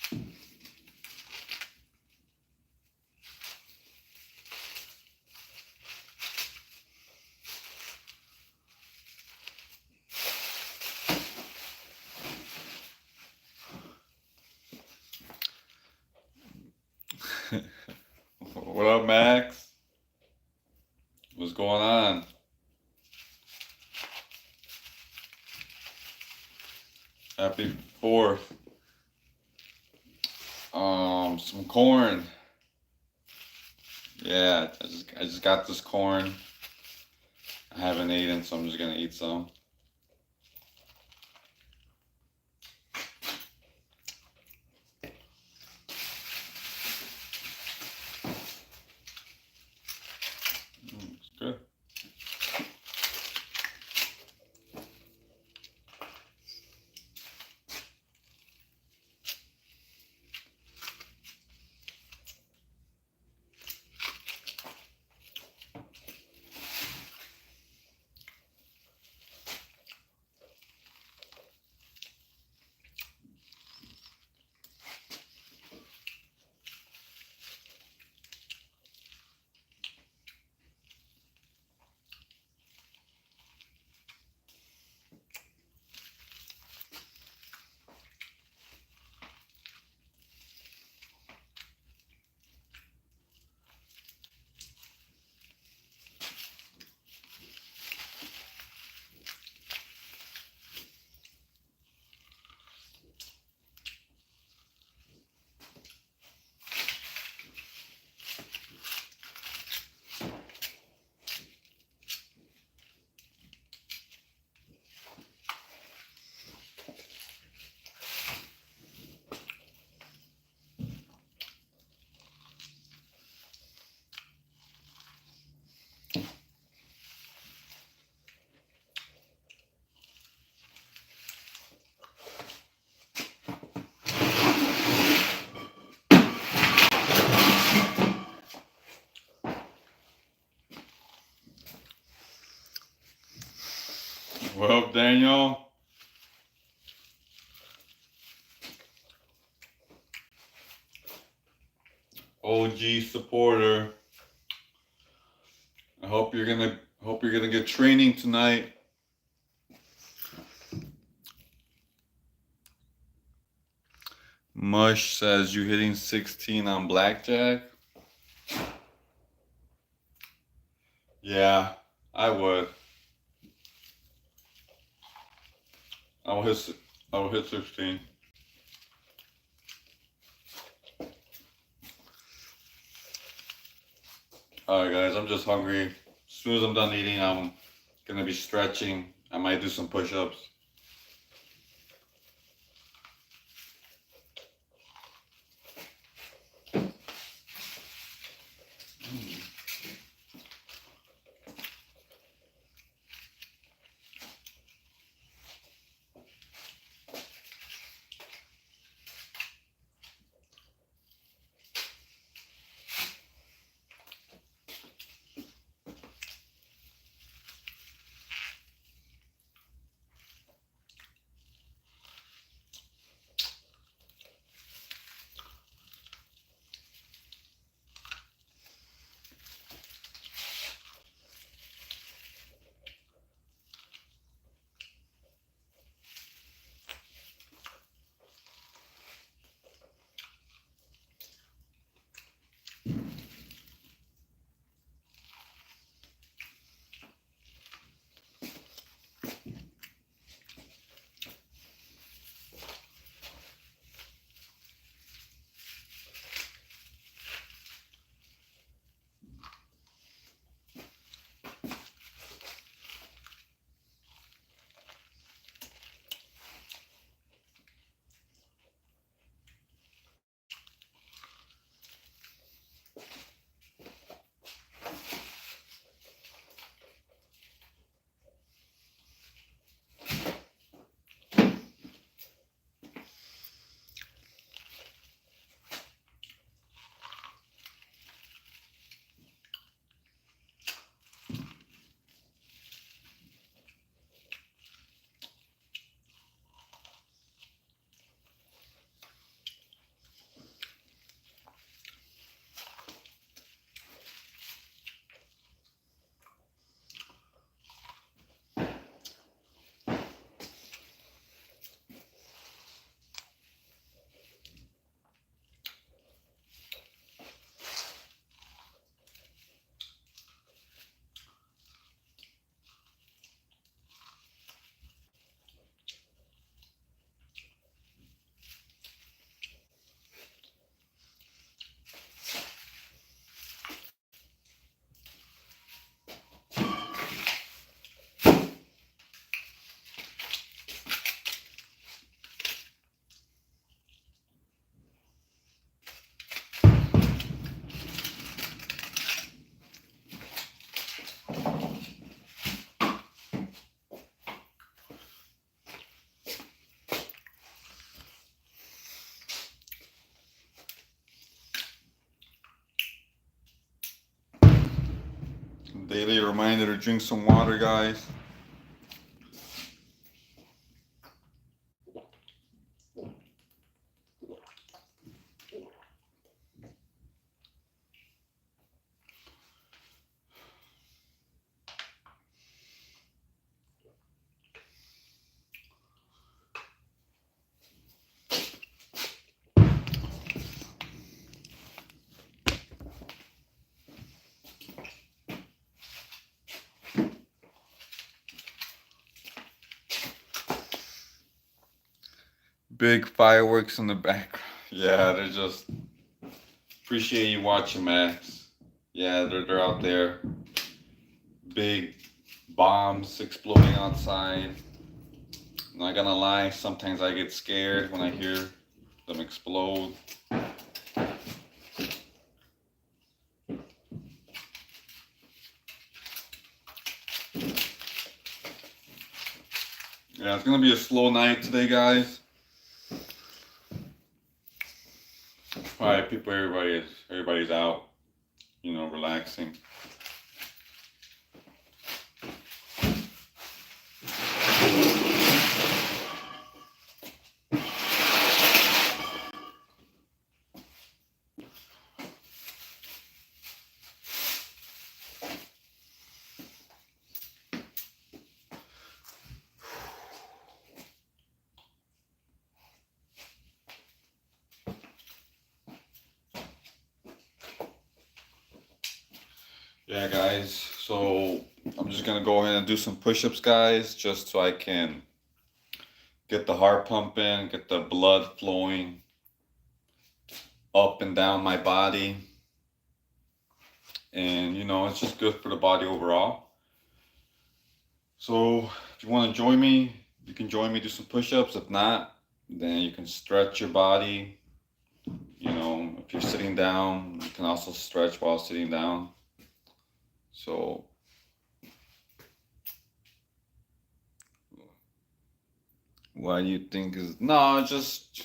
What up, Max? What's going on? Happy 4th. Some corn. Yeah, I just got this corn. I haven't eaten, so I'm just gonna eat some. It's good. What up, Daniel? OG supporter. I hope you're gonna get training tonight. Mush says you hitting 16 on blackjack. Yeah, I would. I will hit 16. Alright guys, I'm just hungry. As soon as I'm done eating, I'm gonna be stretching. I might do some push-ups. Daily reminder to drink some water, guys. Big fireworks in the background. Yeah, they're just appreciate you watching, Max. Yeah, they're out there. Big bombs exploding outside. Not gonna lie, sometimes I get scared when I hear them explode. Yeah, it's gonna be a slow night today, guys. Alright, people, everybody's out, relaxing. Yeah, guys, so I'm just gonna go ahead and do some push-ups, guys, just so I can get the heart pumping, get the blood flowing up and down my body. And, it's just good for the body overall. So if you want to join me, you can join me, do some push-ups. If not, then you can stretch your body. If you're sitting down, you can also stretch while sitting down. So what do you think is no, just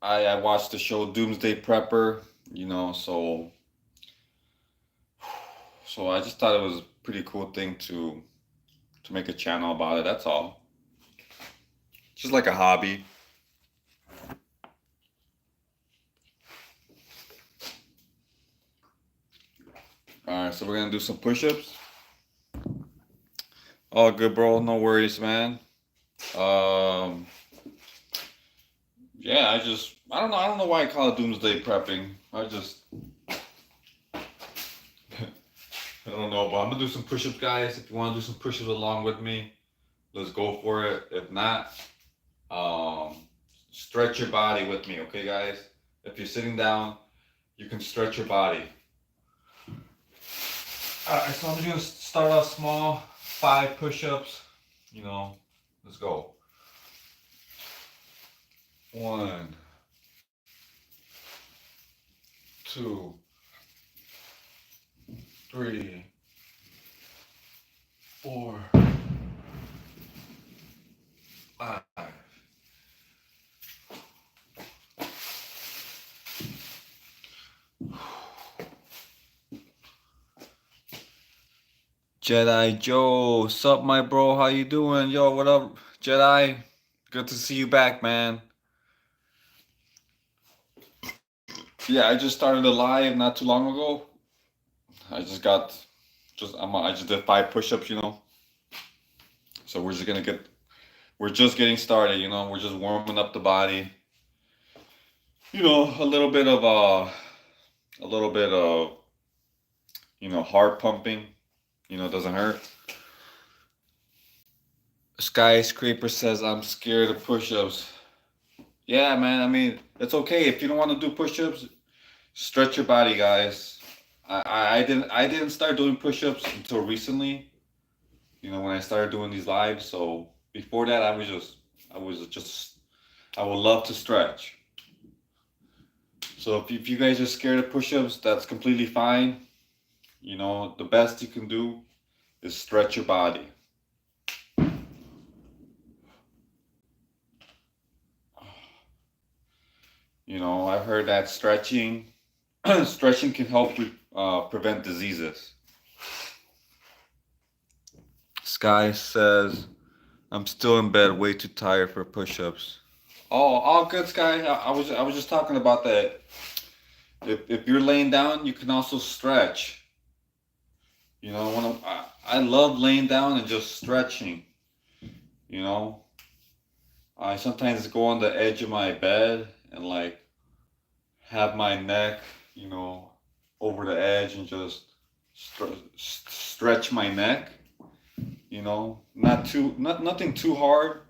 I watched the show Doomsday Prepper, so I just thought it was a pretty cool thing to make a channel about it. That's all. Just like a hobby. Alright, so we're gonna do some push-ups. All good, bro. No worries, man. Yeah, I don't know why I call it doomsday prepping. I don't know, but I'm gonna do some push-ups, guys. If you want to do some push-ups along with me, let's go for it. If not, stretch your body with me, okay, guys? If you're sitting down, you can stretch your body. Alright, so I'm just gonna start off small, 5 push-ups. Let's go. 1, 2, 3, 4, 5. Jedi Joe, sup, my bro? How you doing? Yo, what up, Jedi? Good to see you back, man. Yeah, I just started a live not too long ago. I just did 5 push-ups, So we're just getting started, We're just warming up the body. A little bit of heart pumping. Doesn't hurt. Skyscraper says I'm scared of push-ups. Yeah, man. I mean, it's okay if you don't want to do push-ups. Stretch your body, guys. I didn't start doing push-ups until recently. When I started doing these lives. So before that, I would love to stretch. So if you guys are scared of push-ups, that's completely fine. The best you can do is stretch your body. I've heard that stretching can help prevent diseases. Sky says, I'm still in bed, way too tired for push-ups. Oh, all good, Sky. I was just talking about that. If you're laying down, you can also stretch. You know, I love laying down and just stretching. You know, I sometimes go on the edge of my bed and like have my neck, you know, over the edge and just stretch my neck. You know, not nothing too hard,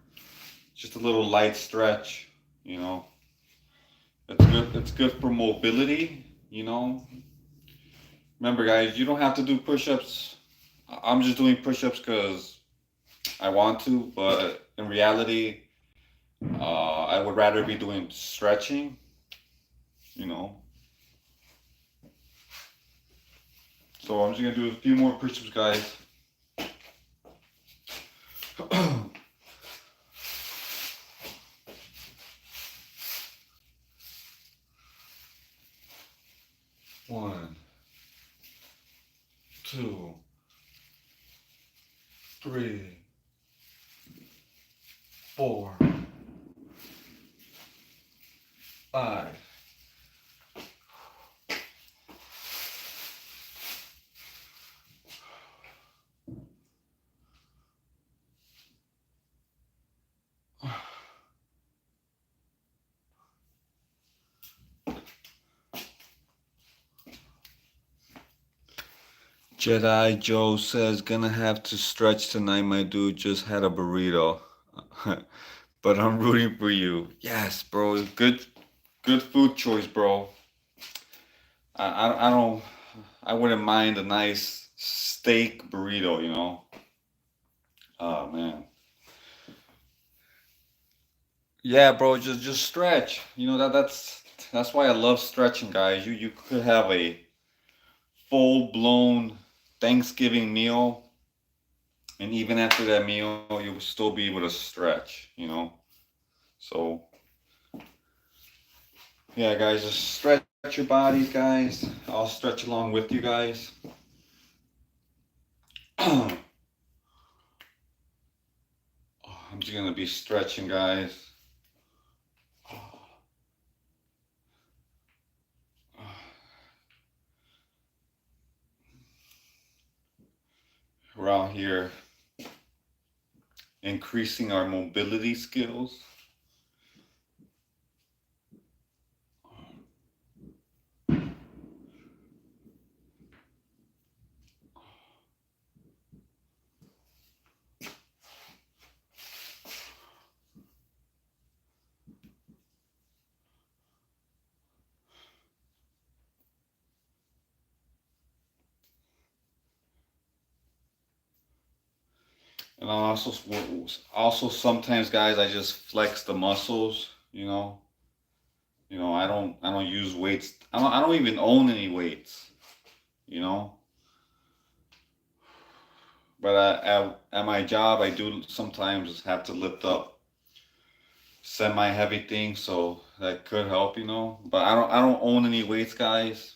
just a little light stretch. You know, it's good. It's good for mobility. You know, remember, guys, you don't have to do push-ups. I'm just doing push-ups because I want to, but in reality, I would rather be doing stretching. You know, so I'm just gonna do a few more push-ups, guys. One, two, three, four, five. Jedi Joe says, gonna have to stretch tonight, my dude. Just had a burrito. But I'm rooting for you. Yes, bro. Good food choice, bro. I don't, I wouldn't mind a nice steak burrito, you know? Oh, man. Yeah, bro, just stretch. You know, that's why I love stretching, guys. You could have a full-blown Thanksgiving meal, and even after that meal, you will still be able to stretch, you know? So, yeah, guys, just stretch your bodies, guys. I'll stretch along with you guys. I'm just gonna be stretching, guys. We're out here increasing our mobility skills. And also sometimes, guys, I just flex the muscles. I don't use weights. I don't even own any weights. You know, but at my job, I do sometimes have to lift up semi-heavy things, so that could help. But I don't own any weights, guys.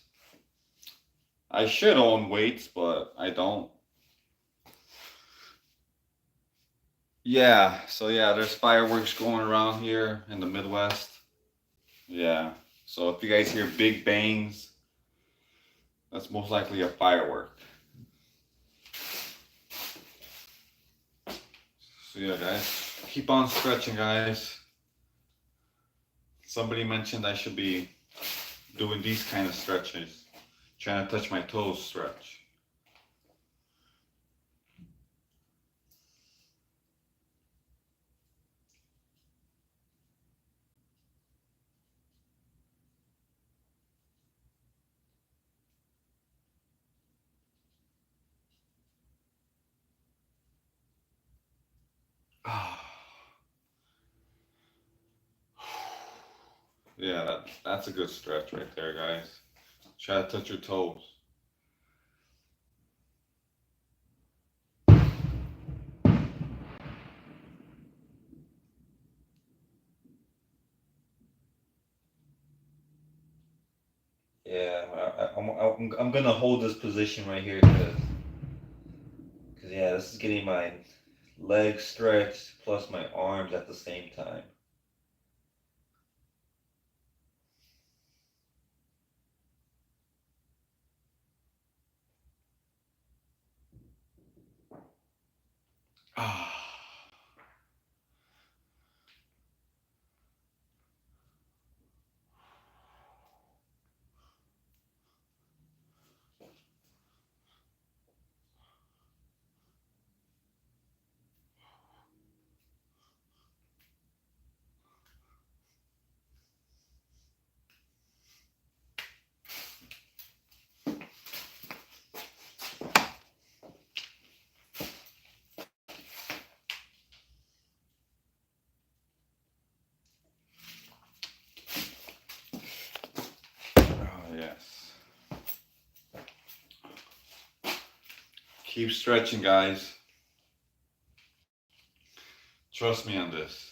I should own weights, but I don't. Yeah, so yeah, there's fireworks going around here in the Midwest. Yeah. So if you guys hear big bangs, that's most likely a firework. So yeah, guys, keep on stretching, guys. Somebody mentioned I should be doing these kind of stretches, trying to touch my toes stretch. Yeah, that's a good stretch right there, guys. Try to touch your toes. Yeah, I'm gonna hold this position right here because yeah, this is getting my legs stretched plus my arms at the same time. Ah. Oh, yes. Keep stretching, guys. Trust me on this.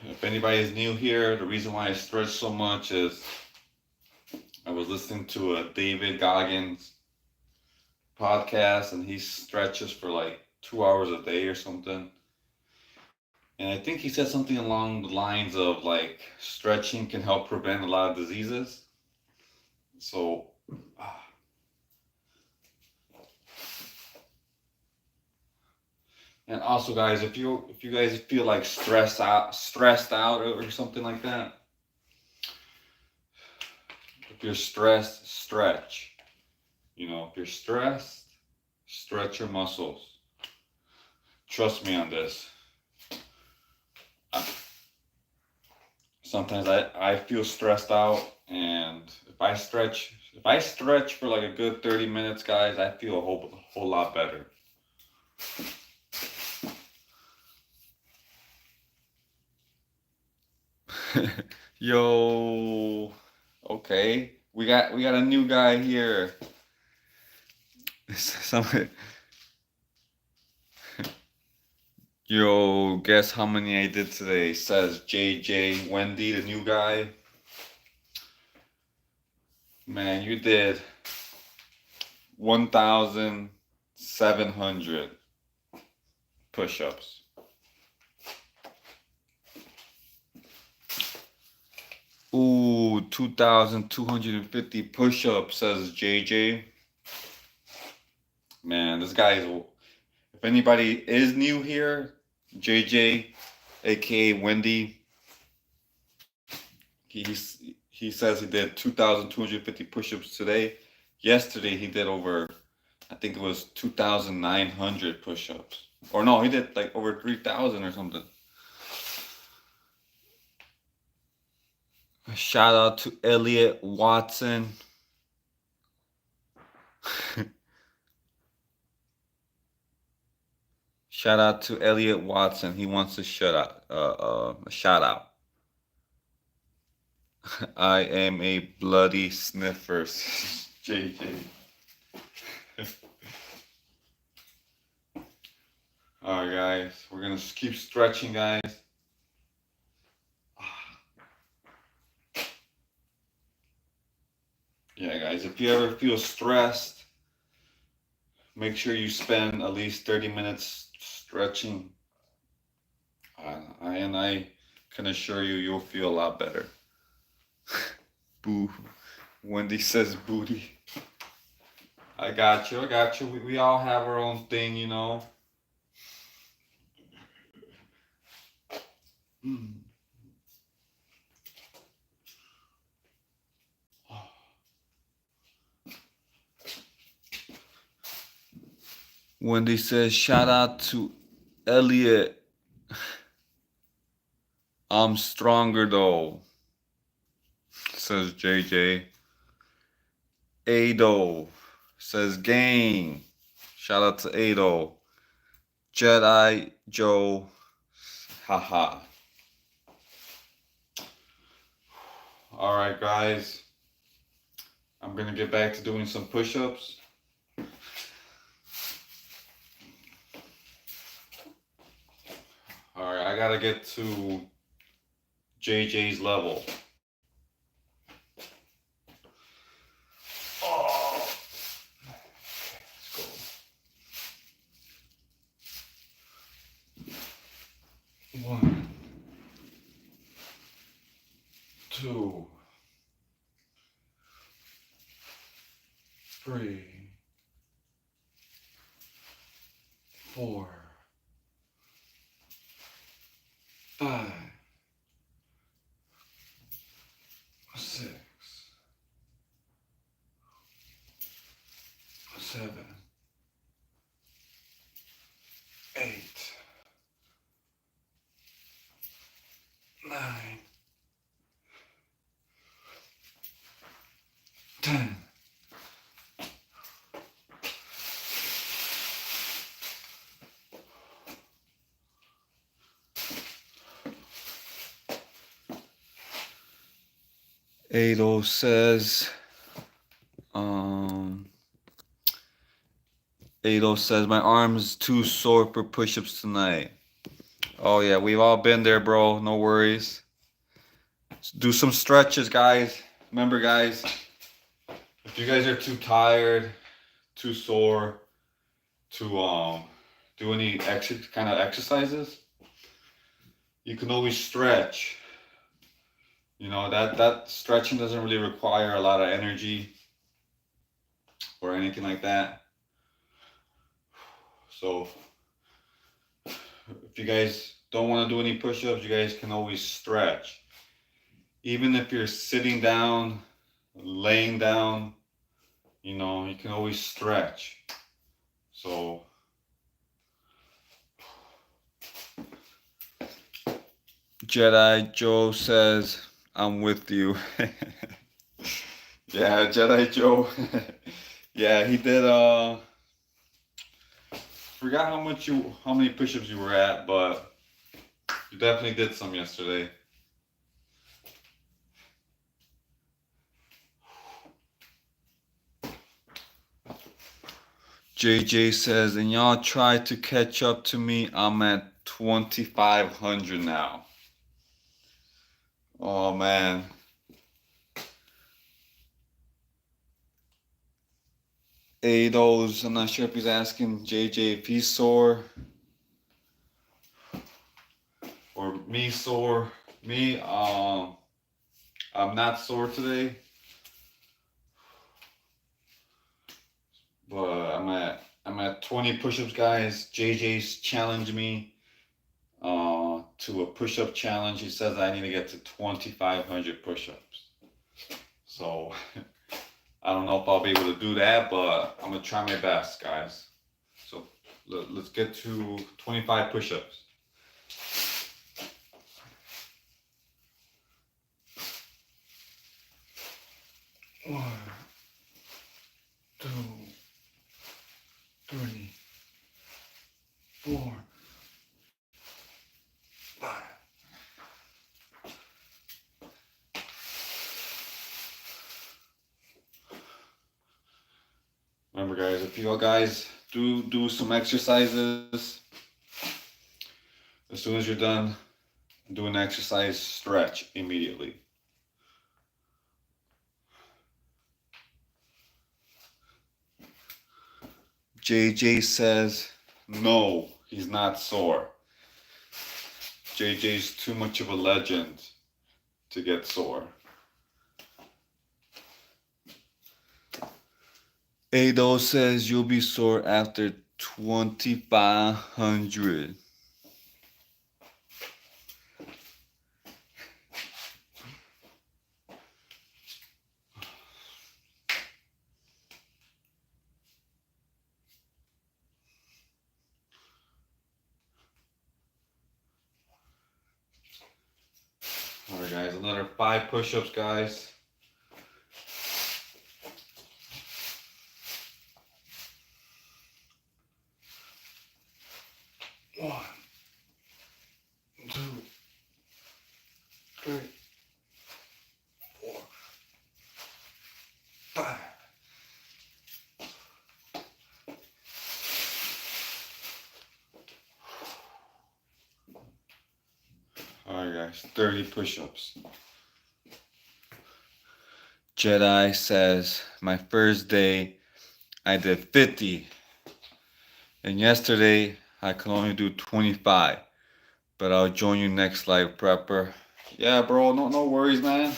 If anybody is new here, the reason why I stretch so much is I was listening to a David Goggins podcast and he stretches for like 2 hours a day or something. And I think he said something along the lines of like stretching can help prevent a lot of diseases. So, ah. And also, guys, if you guys feel like stressed out or something like that, if you're stressed, stretch. You know, if you're stressed, stretch your muscles. Trust me on this. I, Sometimes I feel stressed out, and if I stretch for like a good 30 minutes, guys, I feel a whole lot better. Yo, okay, we got a new guy here. Some Yo, guess how many I did today? Says JJ Wendy, the new guy. Man, you did 1,700 push-ups. Ooh, 2,250 push-ups, says JJ. Man, this guy is. If anybody is new here, JJ, aka Wendy, he says he did 2,250 push-ups today. Yesterday he did over, I think it was 2,900 push-ups. Or no, he did like over 3,000 or something. Shout out to Elliot Watson. Shout out to Elliot Watson. He wants a shout out. I am a bloody sniffer, JJ. All right, guys, we're gonna keep stretching, guys. Yeah, guys, if you ever feel stressed, make sure you spend at least 30 minutes stretching. I can assure you, you'll feel a lot better. Boo. Wendy says booty. I got you. I got you. We all have our own thing, you know. Mm. Wendy says, shout out to Elliot. I'm stronger though, says JJ. Ado says, gang. Shout out to Ado. Jedi Joe. Haha. All right, guys. I'm going to get back to doing some push ups. All right, I got to get to JJ's level. 1, 2, 3, 4, 5, 6, 7, 8, 9, 10. Ado says, Ado says, my arm's too sore for push-ups tonight. Oh yeah, we've all been there, bro. No worries. Do some stretches, guys. Remember, guys, if you guys are too tired, too sore to do any kind of exercises, you can always stretch. You know, that stretching doesn't really require a lot of energy or anything like that. So if you guys don't want to do any push-ups, you guys can always stretch. Even if you're sitting down, laying down, you know, you can always stretch. So Jedi Joe says, I'm with you. Yeah, Jedi Joe. Yeah, he did forgot how many push-ups you were at, but you definitely did some yesterday. JJ says, and y'all try to catch up to me. I'm at 2,500 now. Oh man. Ados, I'm not sure if he's asking JJ if he's sore or me sore. Me, I'm not sore today, but I'm at 20 push-ups, guys. JJ's challenged me to a push-up challenge. He says I need to get to 2,500 push-ups. So I don't know if I'll be able to do that, but I'm gonna try my best, guys. So let's get to 25 push-ups. One, 2, 3, 4, 5. Remember, guys, if you guys do some exercises, as soon as you're done doing exercise, stretch immediately. JJ says, no, he's not sore. JJ's too much of a legend to get sore. Ado says you'll be sore after 2,500. Alright guys, another 5 push-ups, guys. One, 2, 3, 4, 5. Alright guys, 30 push-ups. Jedi says, my first day I did 50. And yesterday I could only do 25. But I'll join you next live, prepper. Yeah, bro. No worries, man.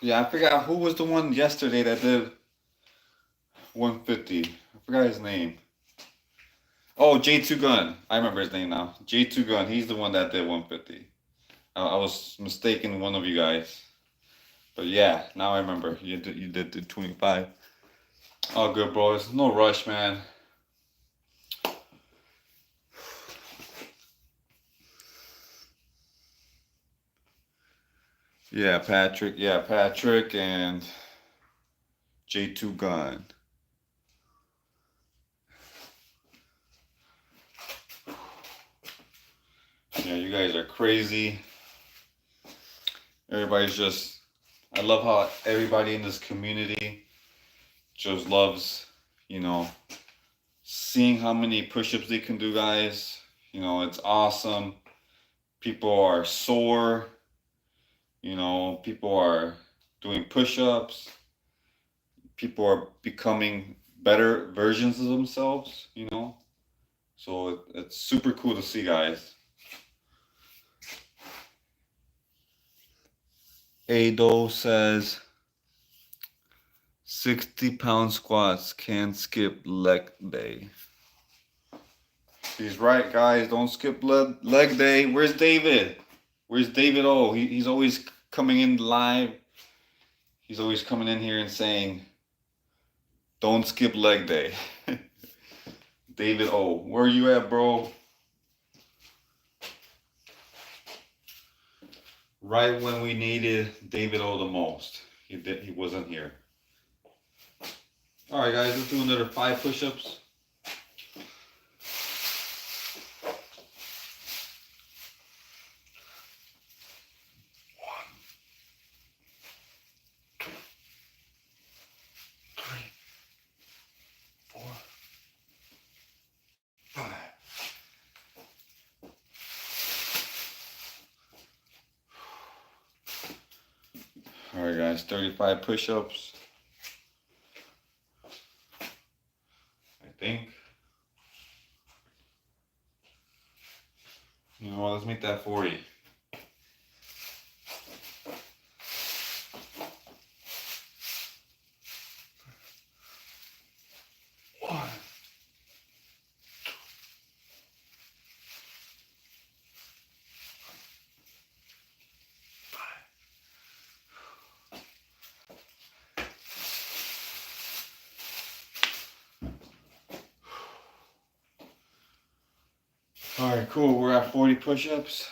Yeah, I forgot who was the one yesterday that did 150. I forgot his name. Oh, J2 Gun. I remember his name now. J2 Gun. He's the one that did 150. I was mistaken, one of you guys. But yeah, now I remember. You did the 25. Oh, good, bro. It's no rush, man. Yeah, Patrick. Yeah, Patrick and J2 Gun. Yeah, you guys are crazy. Everybody's just, I love how everybody in this community just loves, you know, seeing how many push-ups they can do, guys. You know, it's awesome. People are sore. You know, people are doing push-ups. People are becoming better versions of themselves, you know. So it's super cool to see, guys. Ado says 60-pound squats, can't skip leg day. He's right, guys. Don't skip leg day. Where's David? Where's David O? He's always coming in live. He's always coming in here and saying, don't skip leg day. David O, where you at, bro? Right when we needed David O the most. He wasn't here. All right, guys, let's do another 5 push-ups. All right, guys, 35 push-ups. I think. You know what, let's make that 40. All right, cool. We're at 40 push-ups.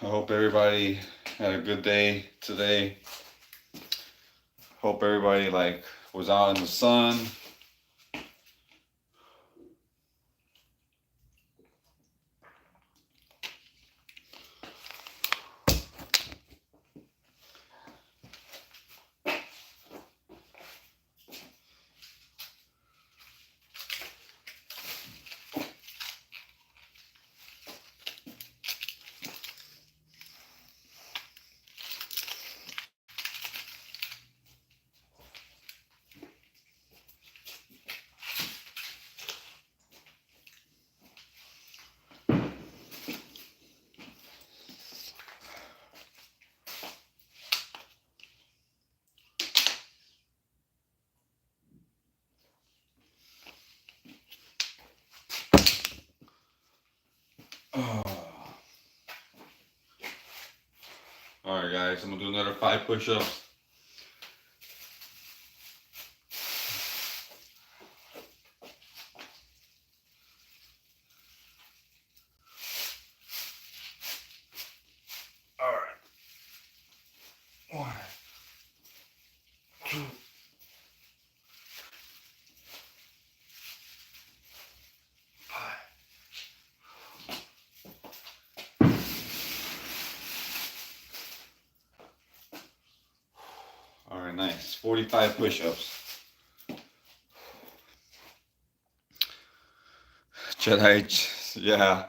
I hope everybody had a good day today. Hope everybody was out in the sun. Oh. All right, guys, I'm gonna do another 5 push-ups. All right. 1, 2. All right, nice. 45 push-ups. Yeah.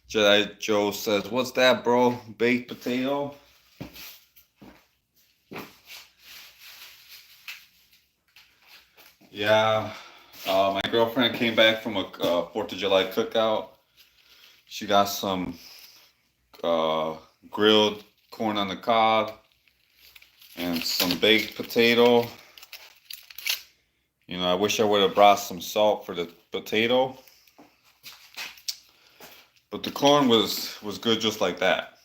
Jedi Joe says, what's that, bro? Baked potato? Yeah, My girlfriend came back from a 4th of July cookout. She got some uh, grilled corn on the cob and some baked potato. You know, I wish I would have brought some salt for the potato, but the corn was good just like that.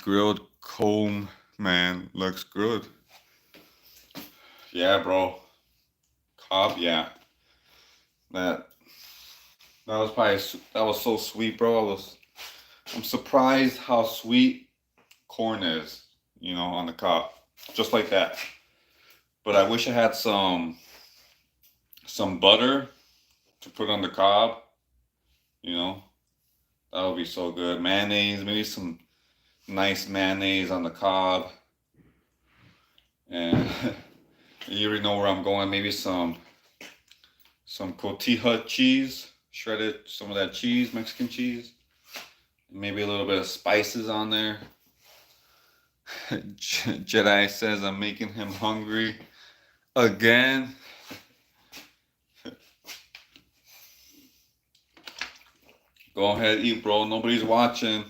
Grilled comb, man, looks good. Yeah, bro. Cob, yeah. That that was probably that was so sweet, bro. I'm surprised how sweet corn is, you know, on the cob, just like that. But I wish I had some butter to put on the cob. You know, that would be so good. Mayonnaise, maybe some nice mayonnaise on the cob, and you already know where I'm going. Maybe some cotija cheese, shredded some of that cheese, Mexican cheese. Maybe a little bit of spices on there. Jedi says I'm making him hungry again. Go ahead, eat, bro. Nobody's watching.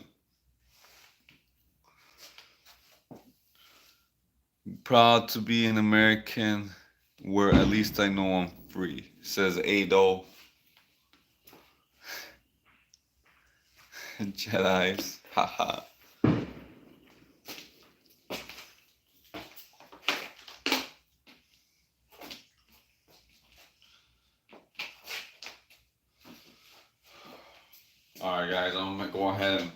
Proud to be an American where at least I know I'm free, says Ado. Jedi's. Haha. Alright, guys, I'm gonna go ahead and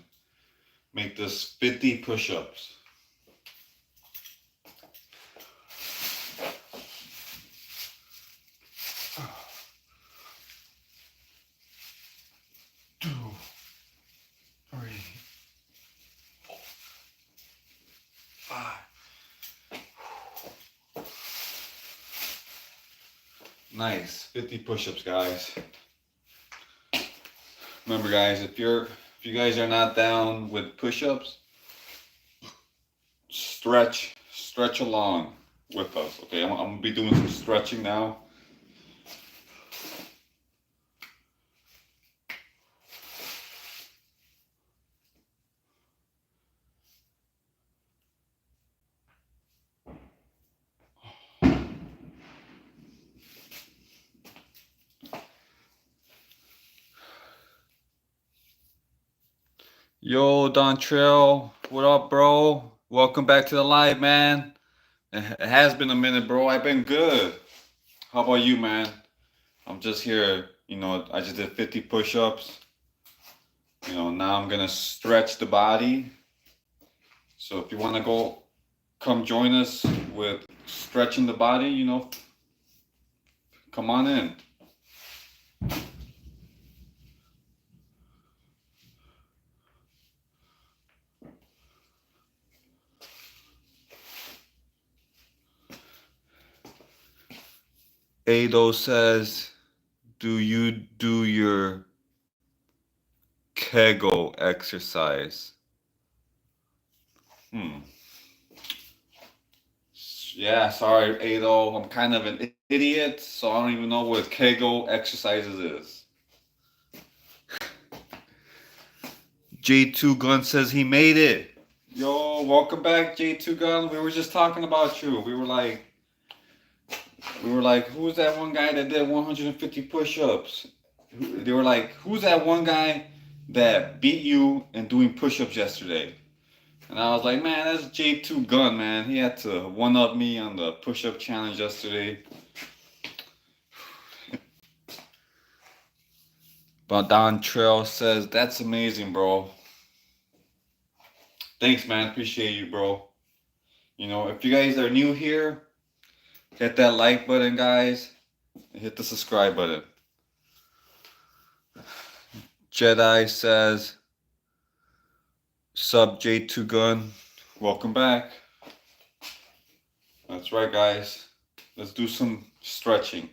make this 50 push ups. Two, three, four, five. Nice. 50 push ups, guys. Remember, guys, if you guys are not down with push ups, stretch along with us. Okay, I'm gonna be doing some stretching now. Yo, Dontrell, what up, bro? Welcome back to the live, man. It has been a minute, bro. I've been good. How about you, man? I'm just here. You know, I just did 50 push-ups. You know, now I'm gonna stretch the body. So if you want to come join us with stretching the body, you know, come on in. Ado says, do you do your Kegel exercise? Yeah, sorry, Ado. I'm kind of an idiot, so I don't even know what Kegel exercises is. J2 Gun says he made it. Yo, welcome back, J2 Gun. We were just talking about you. We were like, who's that one guy that did 150 push-ups? They were like, who's that one guy that beat you in doing push-ups yesterday? And I was like, man, that's J2 Gun, man. He had to one-up me on the push-up challenge yesterday. But Don Trail says, that's amazing, bro. Thanks, man. Appreciate you, bro. You know, if you guys are new here, hit that like button, guys. And hit the subscribe button. Jedi says, sub J2 Gun. Welcome back. That's right, guys. Let's do some stretching.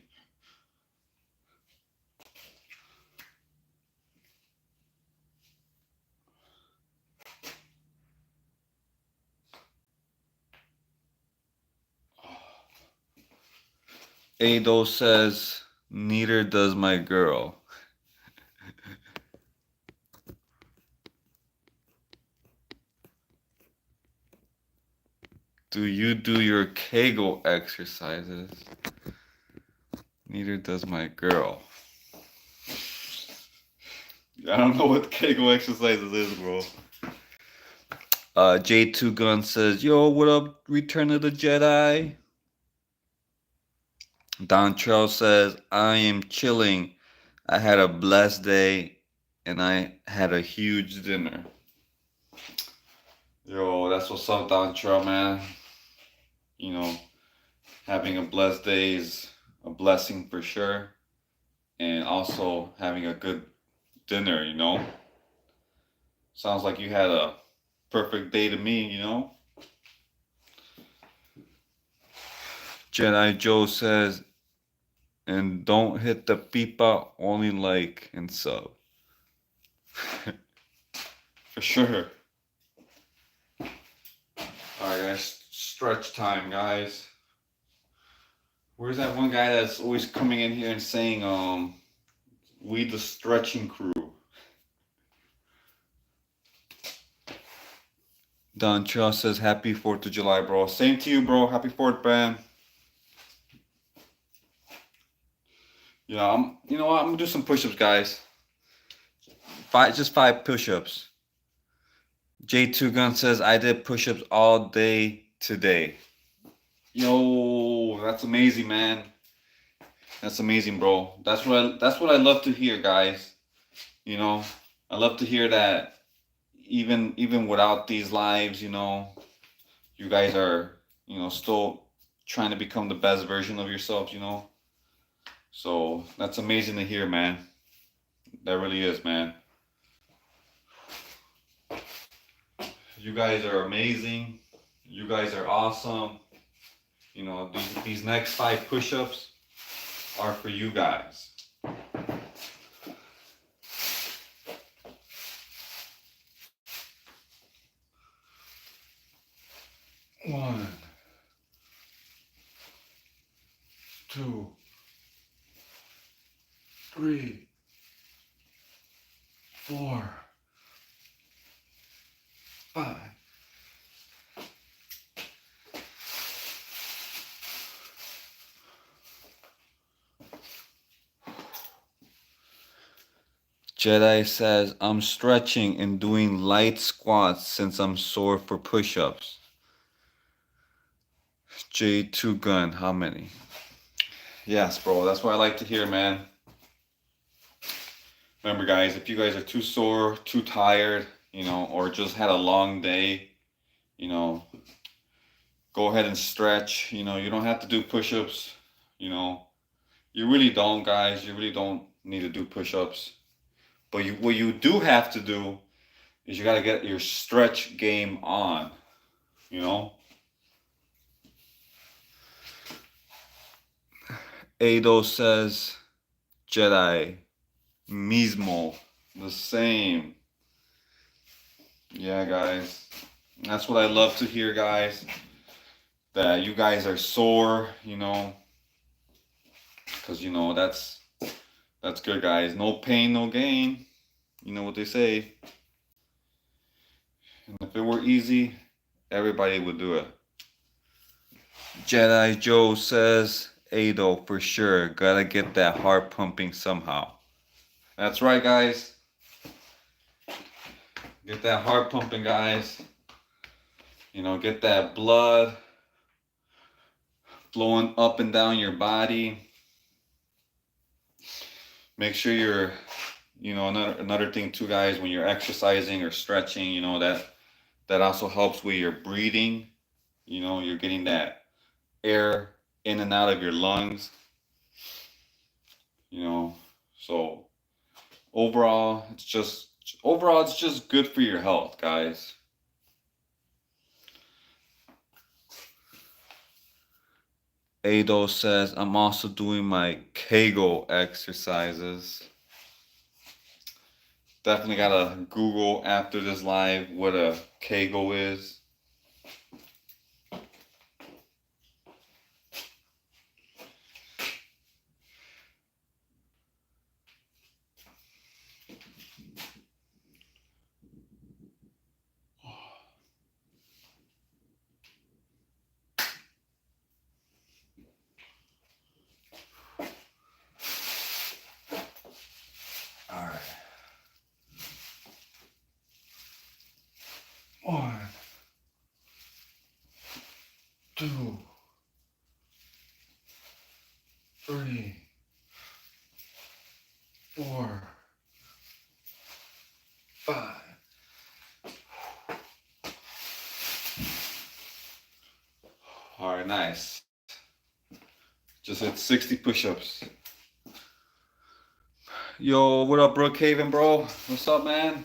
Ado says, neither does my girl. Do you do your Kegel exercises? Neither does my girl. I don't know what Kegel exercises is, bro. J2 Gun says, yo, what up, Return of the Jedi? Don Charles says, I am chilling. I had a blessed day and I had a huge dinner. Yo, that's what's up, Don Charles, man. You know, having a blessed day is a blessing for sure. And also having a good dinner, you know. Sounds like you had a perfect day to me, you know. Jedi Joe says, and don't hit the pipa, only like and sub. For sure. Alright, guys, stretch time, guys. Where's that one guy that's always coming in here and saying, we the stretching crew? Don Charles says, happy 4th of July, bro. Same to you, bro. Happy 4th, man. Yeah, you know what? I'm gonna do some push-ups, guys. Just 5 push-ups. J2 Gun says, I did push-ups all day today. Yo, that's amazing, man. That's amazing, bro. That's what I love to hear, guys. You know, I love to hear that even without these lives, you know, you guys are, you know, still trying to become the best version of yourselves, you know. So that's amazing to hear, man. That really is, man. You guys are amazing. You guys are awesome. You know, these next 5 push-ups are for you guys. One, 2, 3, 4, 5. Jedi says, I'm stretching and doing light squats since I'm sore for push-ups. J2 Gun, how many? Yes, bro, that's what I like to hear, man. Remember, guys, if you guys are too sore, too tired, you know, or just had a long day, you know, go ahead and stretch. You know, you don't have to do push-ups, you know. You really don't, guys. You really don't need to do push-ups. But what you do have to do is you got to get your stretch game on, you know. Ado says, Jedi, mismo, the same. Yeah, guys. That's what I love to hear, guys. That you guys are sore, you know. Because, you know, that's good, guys. No pain, no gain. You know what they say. And if it were easy, everybody would do it. Jedi Joe says, Ado, for sure. Gotta get that heart pumping somehow. That's right, guys. Get that heart pumping, guys. You know, get that blood flowing up and down your body. Make sure you're, you know, another thing too, guys, when you're exercising or stretching, you know, that also helps with your breathing. You know, you're getting that air in and out of your lungs. You know, so overall it's just good for your health, guys. Ado says, I'm also doing my Kegel exercises. Definitely gotta Google after this live what a Kegel is. All right. 1, 2, 3, 4, 5. All right, nice. Just hit 60 push-ups. Yo, what up, Brookhaven, bro? What's up, man?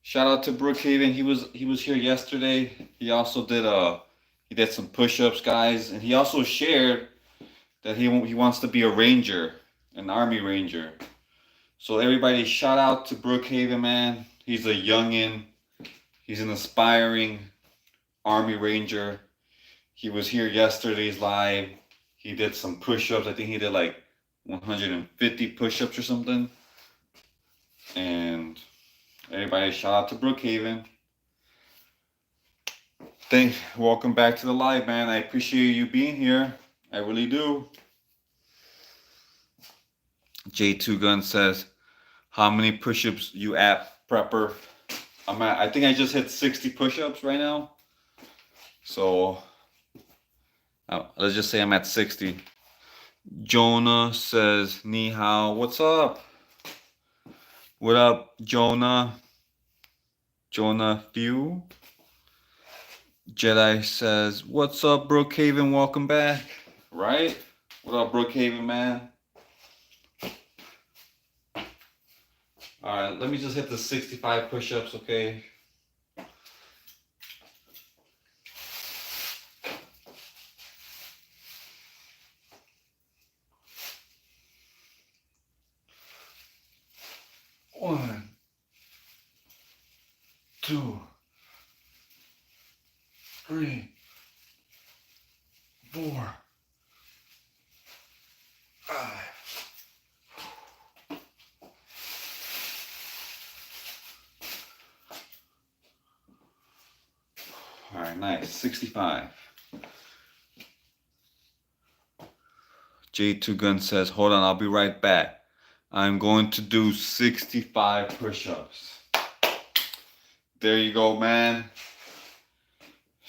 Shout out to Brookhaven. He was here yesterday. He also did some push-ups, guys, and he also shared that he wants to be a ranger, an army ranger. So everybody, shout out to Brookhaven, man. He's a youngin. He's an aspiring army ranger. He was here yesterday's live. He did some push-ups. I think he did like 150 push-ups or something. And everybody, shout out to Brookhaven. Welcome back to the live, man. I appreciate you being here. I really do. J2 Gun says, how many push-ups you at, prepper? I think I just hit 60 push-ups right now. So let's just say I'm at 60. Jonah says, ni hao. What's up? What up, Jonah? Jonah Few. Jedi says, what's up, Brookhaven? Welcome back. Right? What up, Brookhaven, man? All right, let me just hit the 65 push-ups, okay? One, 2, 3, 4, 5. All right, nice. 65. J2 Gun says, hold on, I'll be right back. I'm going to do 65 push-ups. There you go, man.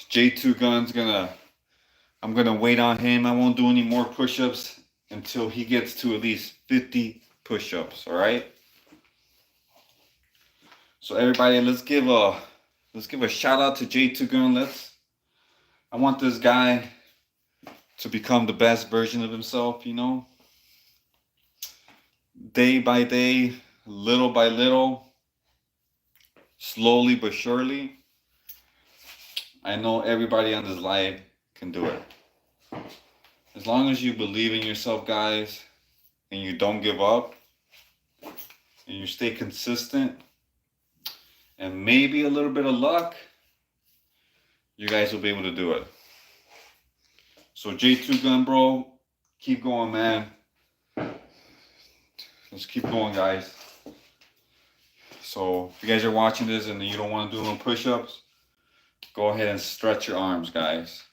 J2 Gun's I'm gonna wait on him. I won't do any more push-ups until he gets to at least 50 push-ups, all right? So everybody, let's give a shout out to J2 Gun. I want this guy to become the best version of himself, you know? Day by day, little by little, slowly but surely. I know everybody on this live can do it. As long as you believe in yourself, guys, and you don't give up, and you stay consistent, and maybe a little bit of luck, you guys will be able to do it. So J2 Gun, bro, keep going, man. Let's keep going, guys. So if you guys are watching this and you don't want to do no push-ups, go ahead and stretch your arms, guys.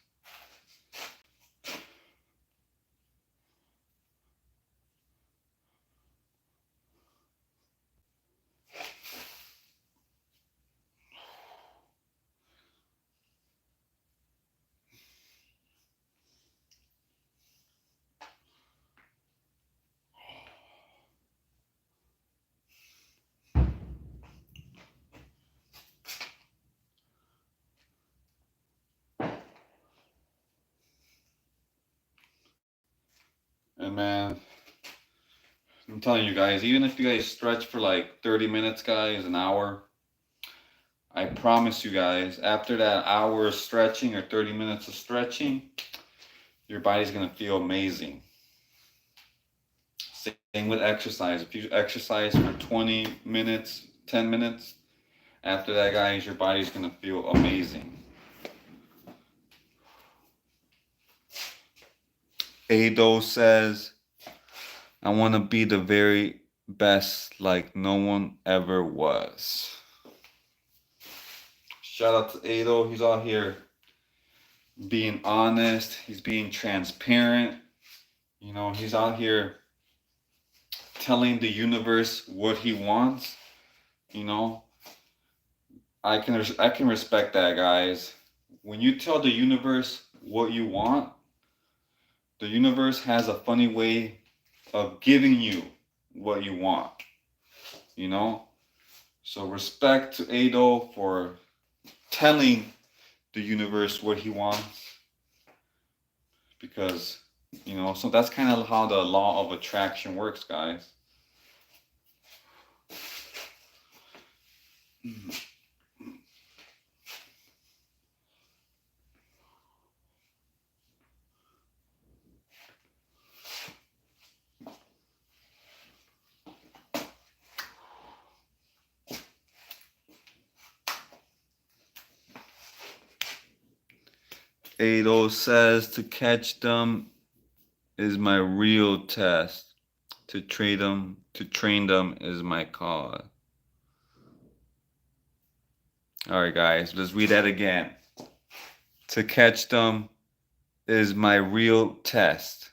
And man, I'm telling you guys, even if you guys stretch for like 30 minutes, guys, an hour, I promise you guys, after that hour of stretching or 30 minutes of stretching, your body's gonna feel amazing. Same with exercise. If you exercise for 20 minutes, 10 minutes, after that, guys, your body's gonna feel amazing. Ado says, I want to be the very best like no one ever was. Shout out to Ado. He's out here being honest. He's being transparent. You know, he's out here telling the universe what he wants. You know, I can respect that, guys. When you tell the universe what you want, the universe has a funny way of giving you what you want. You know, so respect to Ado for telling the universe what he wants, because you know, so that's kind of how the law of attraction works, guys. Ado says to catch them is my real test. To train them is my cause. All right, guys, let's read that again. To catch them is my real test.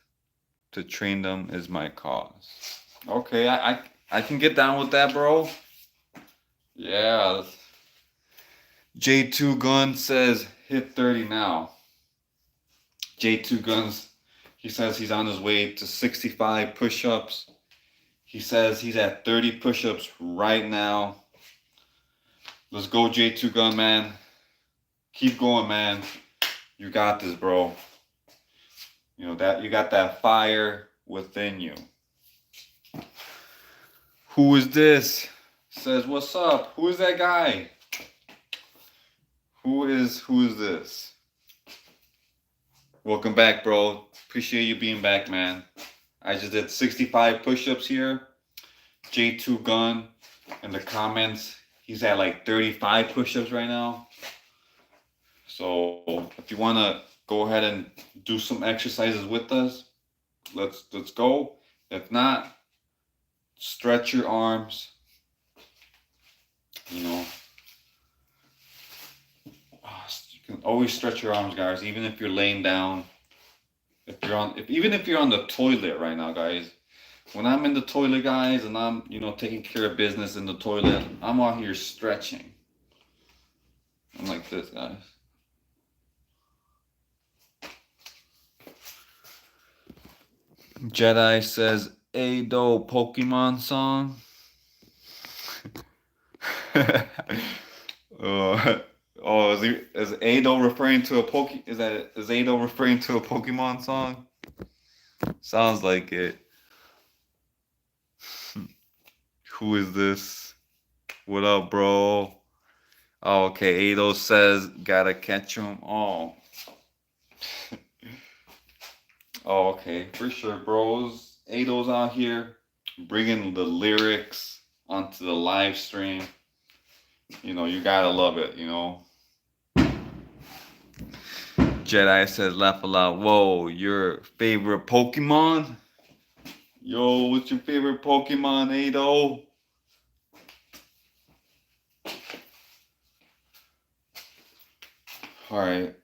To train them is my cause. Okay, I can get down with that, bro. Yeah. J2 Gun says hit 30 now. J2 Guns, he says he's on his way to 65 push-ups. He says he's at 30 push-ups right now. Let's go, J2 Gun, man. Keep going, man. You got this, bro. You know that you got that fire within you. Who is this? Says, what's up? Who is that guy? Who is this? Welcome back, bro. Appreciate you being back, man. I just did 65 push-ups here. J2 Gun in the comments, he's at like 35 push-ups right now. So if you want to go ahead and do some exercises with us, let's go. If not, stretch your arms. You know, you can always stretch your arms, guys, even if you're laying down. Even if you're on the toilet right now, guys. When I'm in the toilet, guys, and I'm, you know, taking care of business in the toilet, I'm out here stretching. I'm like this, guys. Jedi says, Ado Pokemon song. Is Ado referring to is Ado referring to a Pokemon song? Sounds like it. Who is this? What up, bro? Oh, okay. Ado says, gotta catch him all. Oh, okay. For sure, bros. Ado's out here bringing the lyrics onto the live stream. You know, you gotta love it, you know. Jedi says, laugh a lot. Whoa, your favorite Pokemon? Yo, what's your favorite Pokemon, Ado? All right.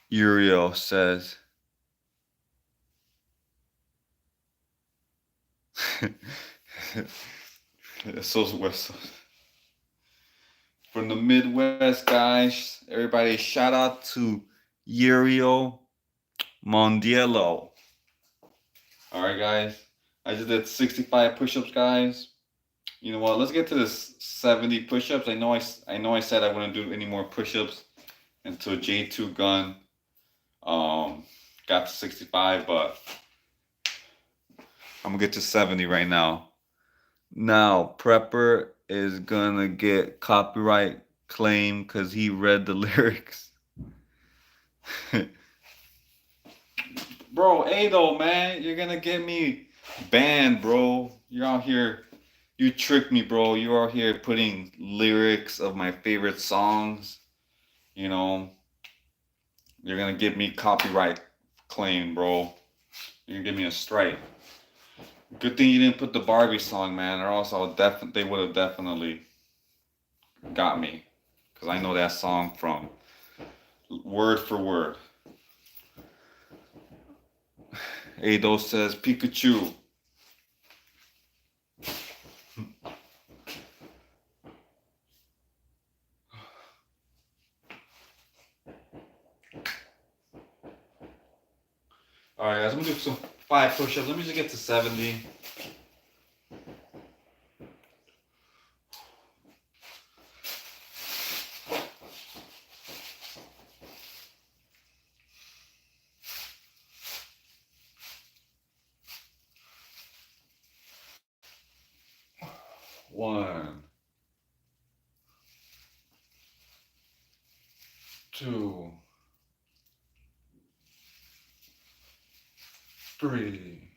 Uriel says, so from the Midwest, guys, everybody shout out to Uriel Mondiello. All right, guys. I just did 65 push-ups, guys. You know what? Let's get to this 70 push-ups. I know I said I wouldn't do any more push-ups until J2 Gun got to 65, but I'm gonna get to 70 right now. Now, Prepper is gonna get copyright claim because he read the lyrics. Bro, Ado, man, you're gonna get me banned, bro. You're out here. You tricked me, bro. You're out here putting lyrics of my favorite songs. You know, you're gonna give me copyright claim, bro. You're gonna give me a strike. Good thing you didn't put the Barbie song, man, or else they would have definitely got me. Cause I know that song from word for word. Ado says Pikachu. Alright guys, I'm gonna do some 5 push-ups. Let me just get to 70. One, two, three,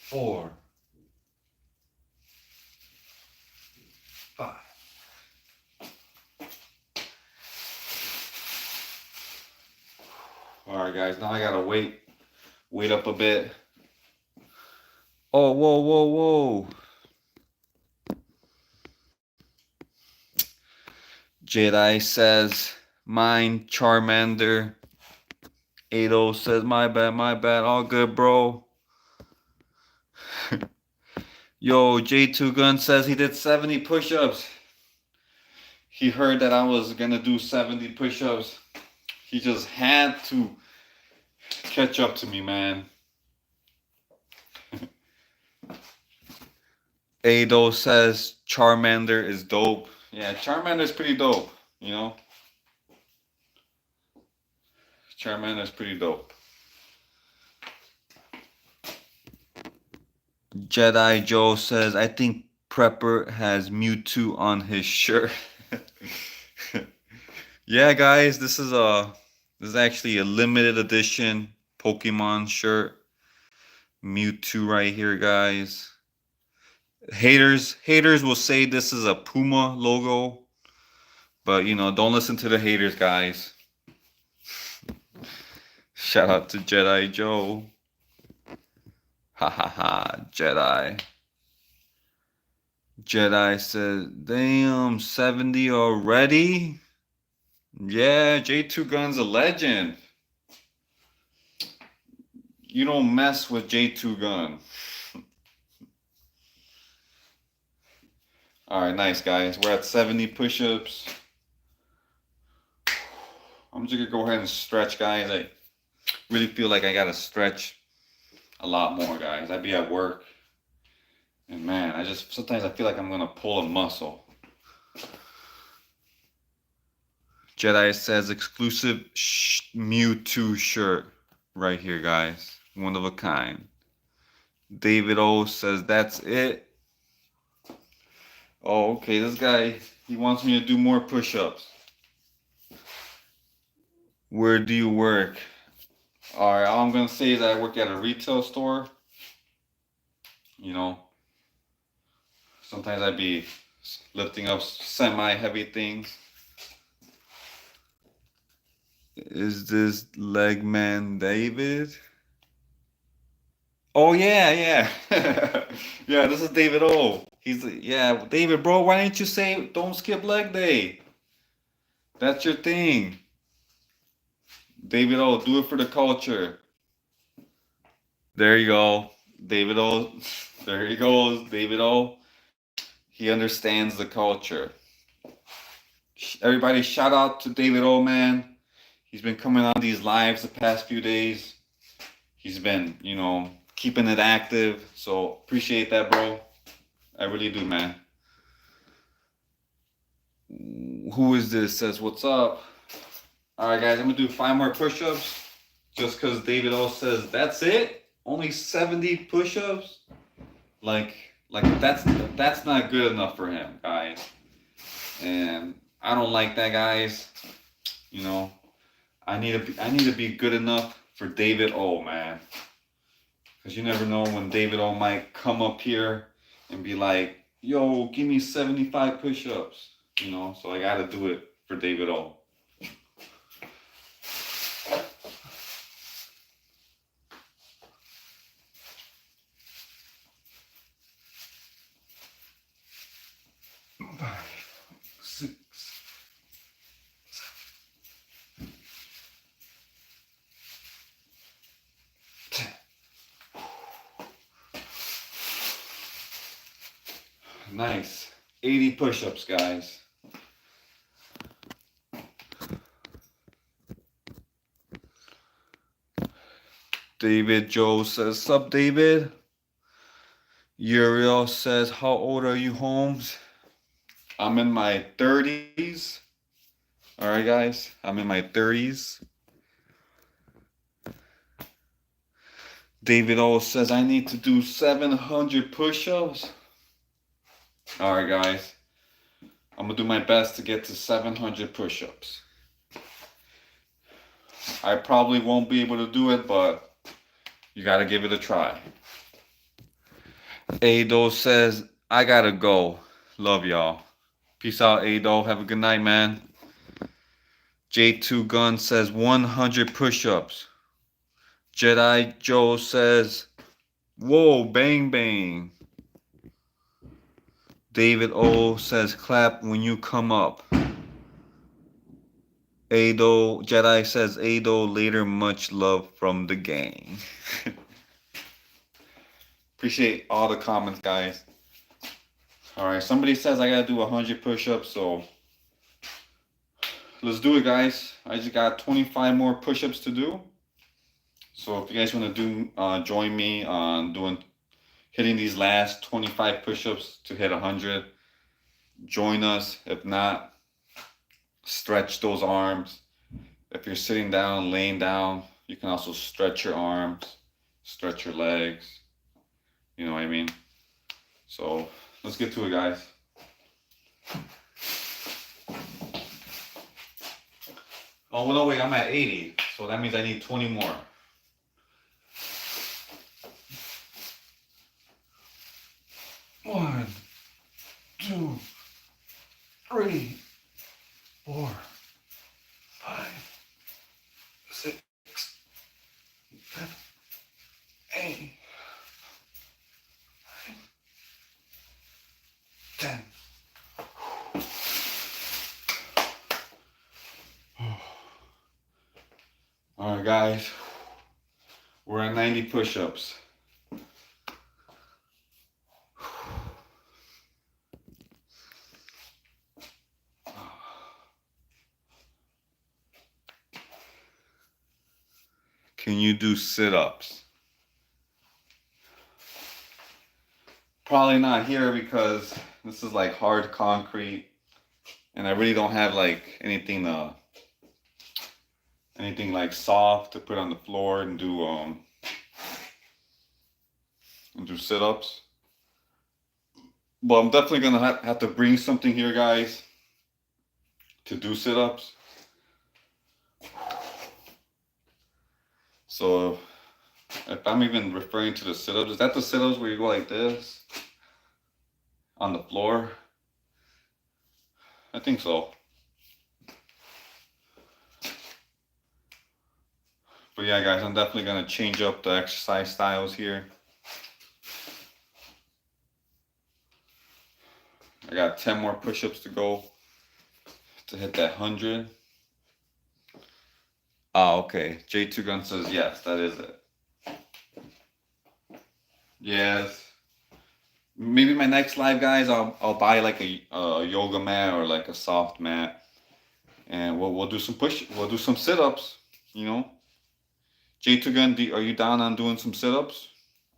4, 5. Alright guys, now I gotta wait up a bit. Oh, whoa, whoa, whoa. Jedi says, mine, Charmander. Ado says, my bad, all good, bro. Yo, J2 Gun says he did 70 push-ups. He heard that I was gonna do 70 push-ups. He just had to catch up to me, man. Ado says Charmander is dope. Yeah, Charmander's pretty dope, you know? Charmander's pretty dope. Jedi Joe says, I think Prepper has Mewtwo on his shirt. Yeah, guys, this is actually a limited edition Pokemon shirt. Mewtwo right here, guys. Haters will say this is a Puma logo, but you know, don't listen to the haters, guys. Shout out to Jedi Joe. Ha ha ha, Jedi. Jedi says, damn, 70 already? Yeah, J2 Gun's a legend. You don't mess with J2 Gun. Alright, nice guys. We're at 70 push-ups. I'm just gonna go ahead and stretch, guys. I really feel like I gotta stretch a lot more, guys. I'd be at work. And man, sometimes I feel like I'm gonna pull a muscle. Jedi says exclusive Mewtwo shirt right here, guys. One of a kind. David O says that's it. Oh, okay. This guy, he wants me to do more push-ups. Where do you work? Alright, all I'm gonna say is I work at a retail store. You know, sometimes I'd be lifting up semi-heavy things. Is this Legman David? Oh yeah. Yeah, this is David O. Yeah, David, bro, why didn't you say don't skip leg day? That's your thing. David O, do it for the culture. There you go. David O. There he goes. David O. He understands the culture. Everybody shout out to David O, man. He's been coming on these lives the past few days. He's been, you know, keeping it active. So appreciate that, bro. I really do, man. Who is this? Says, what's up? Alright, guys, I'm going to do 5 more push-ups. Just because David O says, that's it? Only 70 push-ups? Like that's not good enough for him, guys. And I don't like that, guys. You know, I need to be good enough for David O, man. Because you never know when David O might come up here and be like, yo, give me 75 push-ups. You know, so I gotta do it for David O. Six. Nice. 80 push-ups, guys. David Joe says, sup, David? Uriel says, how old are you, Holmes? I'm in my 30s. All right, guys. I'm in my 30s. David O says, I need to do 700 push-ups. All right, guys. I'm going to do my best to get to 700 push-ups. I probably won't be able to do it, but you got to give it a try. Ado says, I got to go. Love y'all. Peace out, Ado. Have a good night, man. J2 Gun says 100 push-ups. Jedi Joe says, whoa, bang, bang. David O says, clap when you come up. Ado, Jedi says, Ado, later, much love from the gang. Appreciate all the comments, guys. Alright, somebody says I gotta do 100 push-ups, so let's do it, guys. I just got 25 more push-ups to do. So if you guys want to do, join me on hitting these last 25 push-ups to hit 100, join us. If not, stretch those arms. If you're sitting down, laying down, you can also stretch your arms, stretch your legs. You know what I mean? So let's get to it, guys. Oh, well, no, wait, I'm at 80. So that means I need 20 more. One, two, three, 4, 5, 6, 7, 8, 9, 10. All right, guys, we're at 90 push-ups. Can you do sit-ups? Probably not here because this is like hard concrete and I really don't have like anything like soft to put on the floor and do sit-ups. But I'm definitely gonna have to bring something here, guys, to do sit-ups. So if I'm even referring to the sit-ups, is that the sit-ups where you go like this on the floor? I think so. But yeah, guys, I'm definitely gonna change up the exercise styles here. I got 10 more push-ups to go to hit that 100. Oh, okay. J2 Gun says yes, that is it. Yes. Maybe my next live, guys, I'll buy like a yoga mat or like a soft mat, and we'll do some sit-ups. You know, J2 Gun, are you down on doing some sit-ups?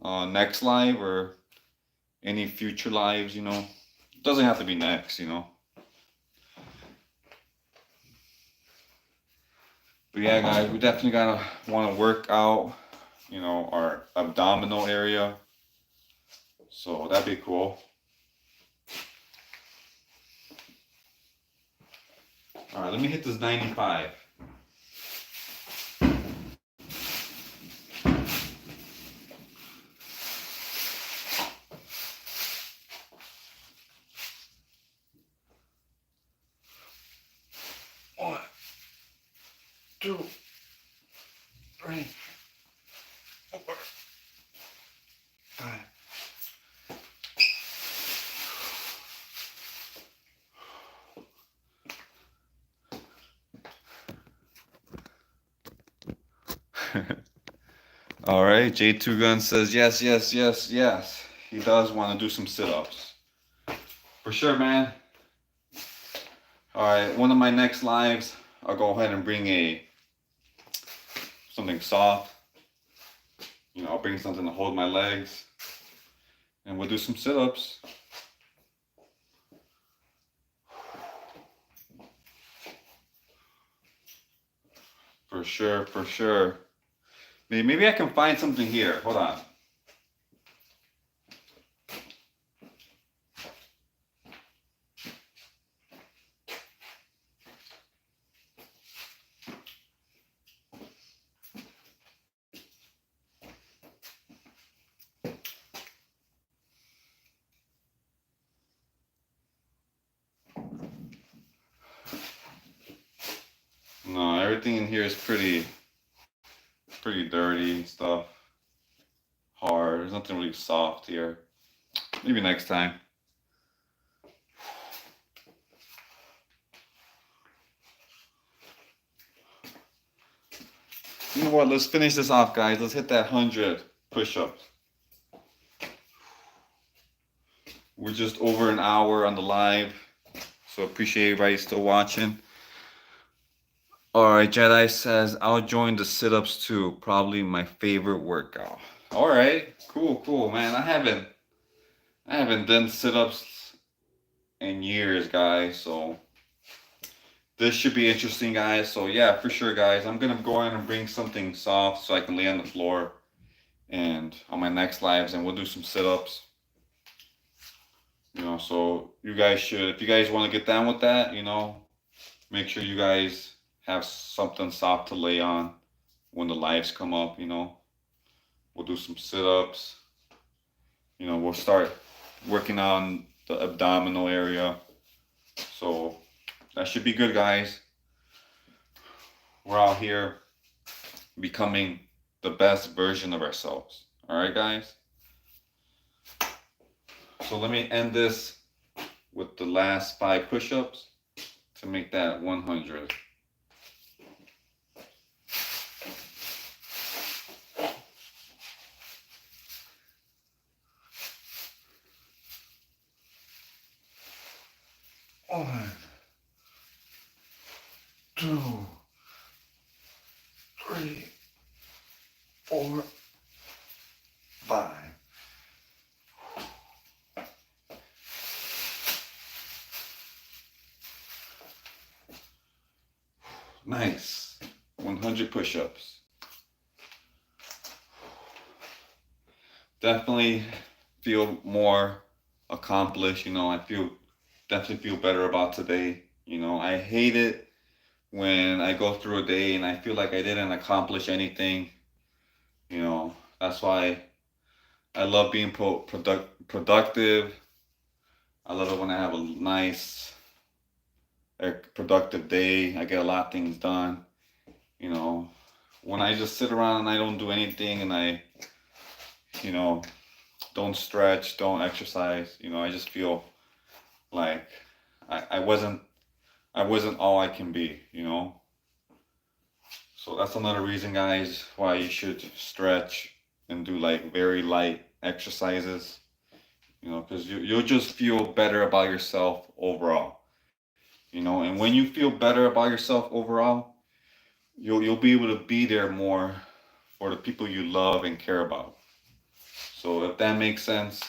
Next live or any future lives? You know, it doesn't have to be next. You know. But yeah, guys, we definitely gotta want to work out, you know, our abdominal area. So that'd be cool. All right, let me hit this 95. One, two, three, four, five. All right, J2 Gun says yes, yes, yes, yes. He does want to do some sit-ups. For sure, man. All right, one of my next lives, I'll go ahead and bring something soft. You know, I'll bring something to hold my legs, and we'll do some sit-ups. For sure, for sure. Maybe I can find something here. Hold on. No, everything in here is pretty dirty and stuff. Hard. There's nothing really soft here. Maybe next time. You know what? Let's finish this off, guys. Let's hit that 100 push-ups. We're just over an hour on the live, so appreciate everybody still watching. All right, Jedi says I'll join the sit-ups too. Probably my favorite workout. All right, cool, man. I haven't done sit-ups in years, guys. So this should be interesting, guys. So yeah, for sure, guys. I'm gonna go in and bring something soft so I can lay on the floor, and on my next lives, and we'll do some sit-ups. You know, so you guys should, if you guys want to get down with that, you know, make sure you guys have something soft to lay on when the lives come up. You know, we'll do some sit-ups. You know, we'll start working on the abdominal area. So that should be good, guys. We're out here becoming the best version of ourselves. All right, guys? So let me end this with the last 5 push-ups to make that 100. One, 2, 3, 4, 5. Nice. 100 push-ups. Definitely feel more accomplished. You know, definitely feel better about today. You know, I hate it when I go through a day and I feel like I didn't accomplish anything. You know, that's why I love being productive. I love it when I have a nice, productive day. I get a lot of things done. You know, when I just sit around and I don't do anything and you know, don't stretch, don't exercise, you know, I just feel like I wasn't all I can be, you know. So that's another reason, guys, why you should stretch and do like very light exercises, you know, because you'll just feel better about yourself overall, you know. And when you feel better about yourself overall, you'll be able to be there more for the people you love and care about. So if that makes sense,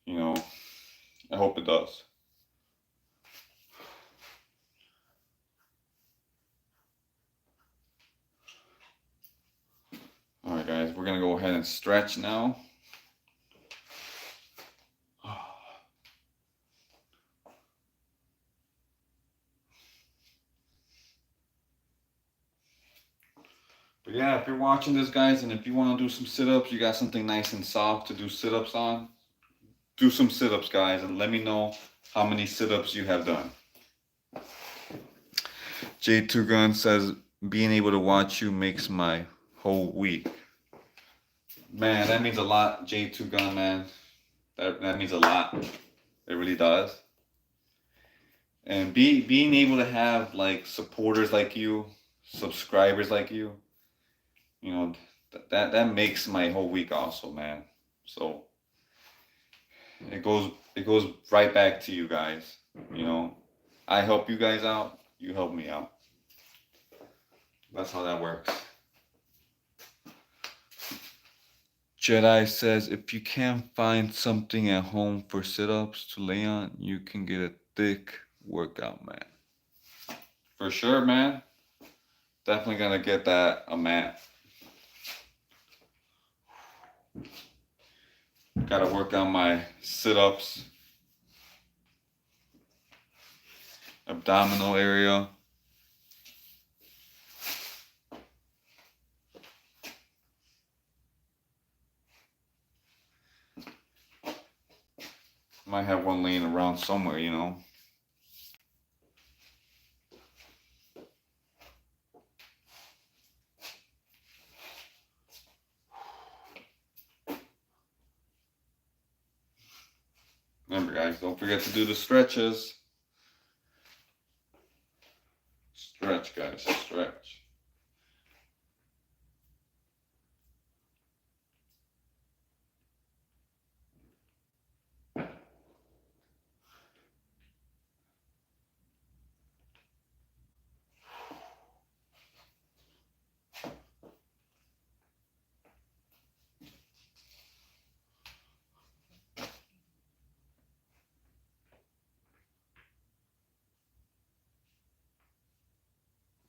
you know, I hope it does. All right, guys, we're gonna go ahead and stretch now. But yeah, if you're watching this, guys, and if you want to do some sit-ups, you got something nice and soft to do sit-ups on, do some sit-ups, guys, and let me know how many sit-ups you have done. J2 Gun says, being able to watch you makes my whole week. Man, that means a lot, J2 Gun, man. That means a lot. It really does. And being able to have like supporters like you, subscribers like you, you know, that makes my whole week also, man. So it goes right back to you guys. You know, I help you guys out, you help me out. That's how that works. Jedi says, if you can't find something at home for sit-ups to lay on, you can get a thick workout mat. For sure, man. Definitely gonna get that a mat. Gotta work on my sit-ups, abdominal area. Might have one laying around somewhere, you know. Remember, guys, don't forget to do the stretches. Stretch, guys, stretch.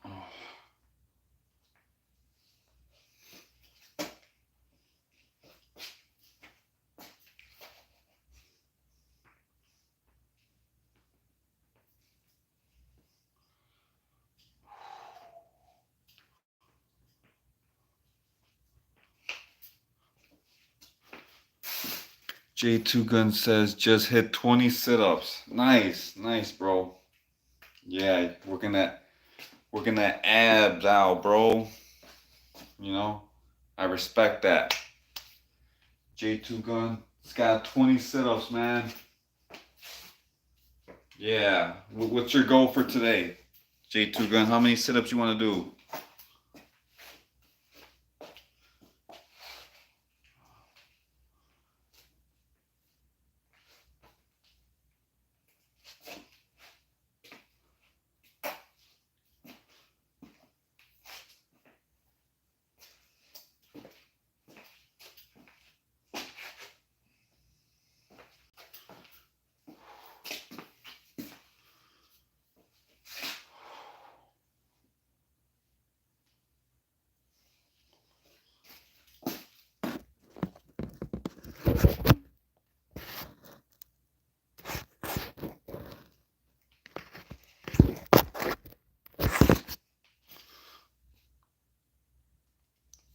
Oh. 2 Gun says, just hit 20 sit-ups. Nice, nice, bro. Yeah, working that abs out, bro. You know, I respect that. 2 Gun, it's got 20 sit-ups, man. Yeah. What's your goal for today? 2 Gun, how many sit-ups you want to do?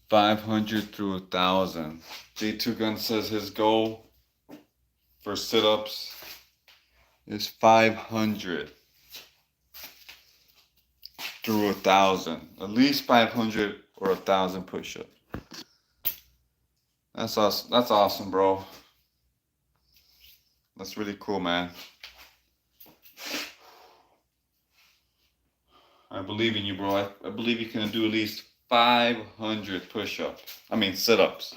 $500 through 1,000. 2 Gun says his goal for sit-ups is 500 through 1,000. At least 500 or 1,000 push-ups. That's awesome. That's awesome, bro. That's really cool, man. I believe in you, bro. I believe you can do at least 500 push-ups. I mean, sit-ups.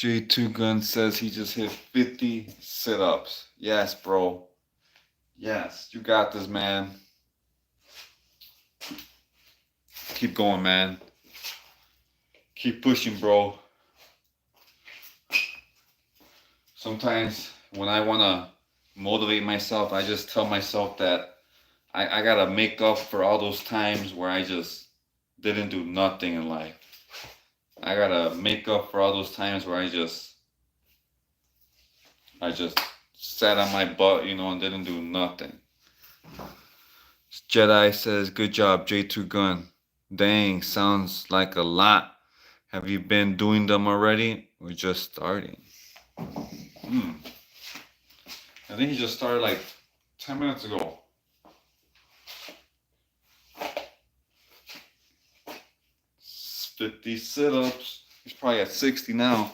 J2 Gun says he just hit 50 sit-ups. Yes, bro. Yes, you got this, man. Keep going, man. Keep pushing, bro. Sometimes when I want to motivate myself, I just tell myself that I got to make up for all those times where I just didn't do nothing in life. I got to make up for all those times where I just sat on my butt, you know, and didn't do nothing. Jedi says, good job, J2 Gun. Dang, sounds like a lot. Have you been doing them already? We're just starting. I think he just started like 10 minutes ago. It's 50 sit-ups. He's probably at 60 now.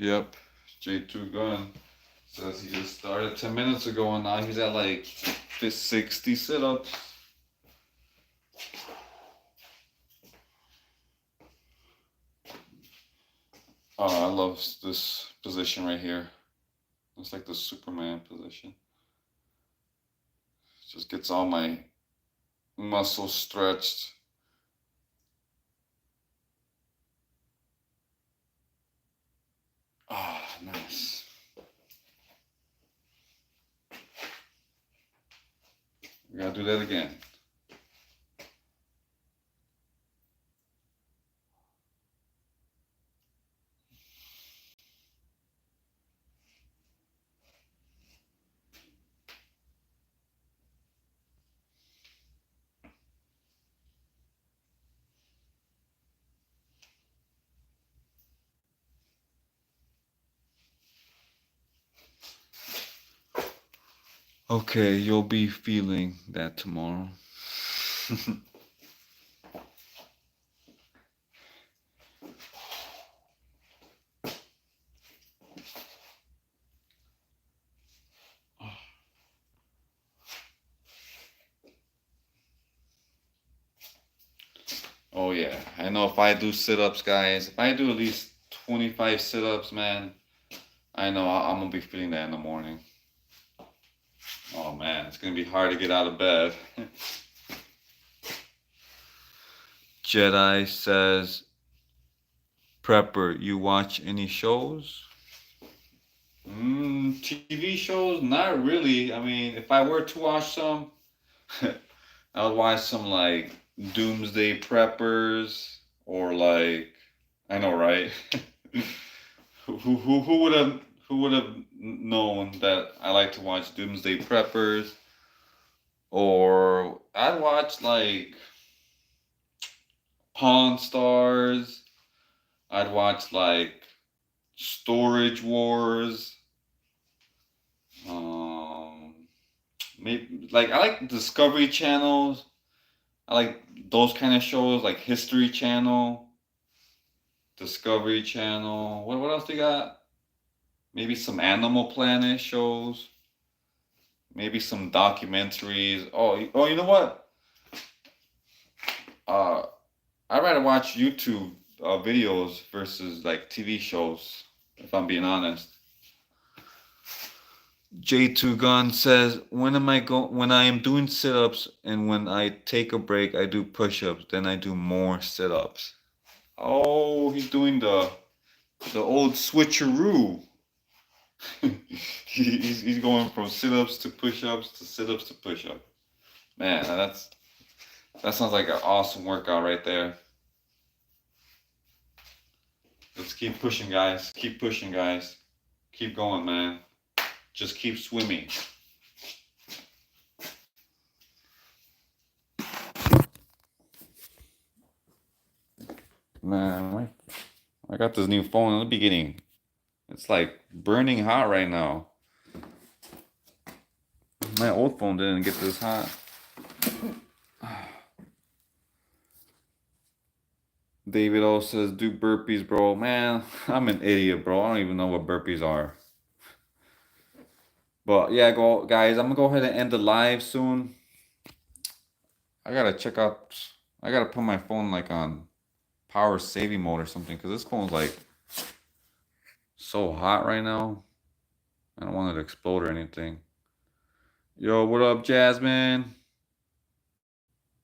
Yep, J2 Gun says he just started 10 minutes ago and now he's at like 60 sit-ups. Oh, I love this position right here. It's like the Superman position. Just gets all my muscles stretched. Ah, oh, nice. We gotta do that again. Okay, you'll be feeling that tomorrow. Oh yeah, I know if I do sit-ups, guys, if I do at least 25 sit-ups, man, I know I'm gonna be feeling that in the morning. Oh man, it's gonna be hard to get out of bed. Jedi says, Prepper, you watch any shows? TV shows? Not really. I mean, if I were to watch some, I would watch some like Doomsday Preppers or like, I know, right? Who would have known that I like to watch Doomsday Preppers? Or I'd watch like Pawn Stars. I'd watch like Storage Wars. Maybe like I like Discovery channels. I like those kind of shows like History Channel, Discovery Channel. What else they got? Maybe some Animal Planet shows. Maybe some documentaries. Oh, you know what? Uh, I'd rather watch YouTube videos versus like TV shows. If I'm being honest. J2 Gun says, when I am doing sit-ups and when I take a break, I do push-ups, then I do more sit-ups. Oh, he's doing the old switcheroo. he's going from sit-ups to push-ups to sit-ups to push-ups. Man, that sounds like an awesome workout right there. Let's keep pushing, guys. Keep pushing, guys. Keep going, man. Just keep swimming. Man, got this new phone in the beginning. It's like burning hot right now. My old phone didn't get this hot. David O says, do burpees, bro. Man, I'm an idiot, bro. I don't even know what burpees are. But yeah, guys, I'm gonna go ahead and end the live soon. I gotta check out, I gotta put my phone like on power saving mode or something, because this phone's like so hot right now. I don't want it to explode or anything. Yo, what up, Jasmine?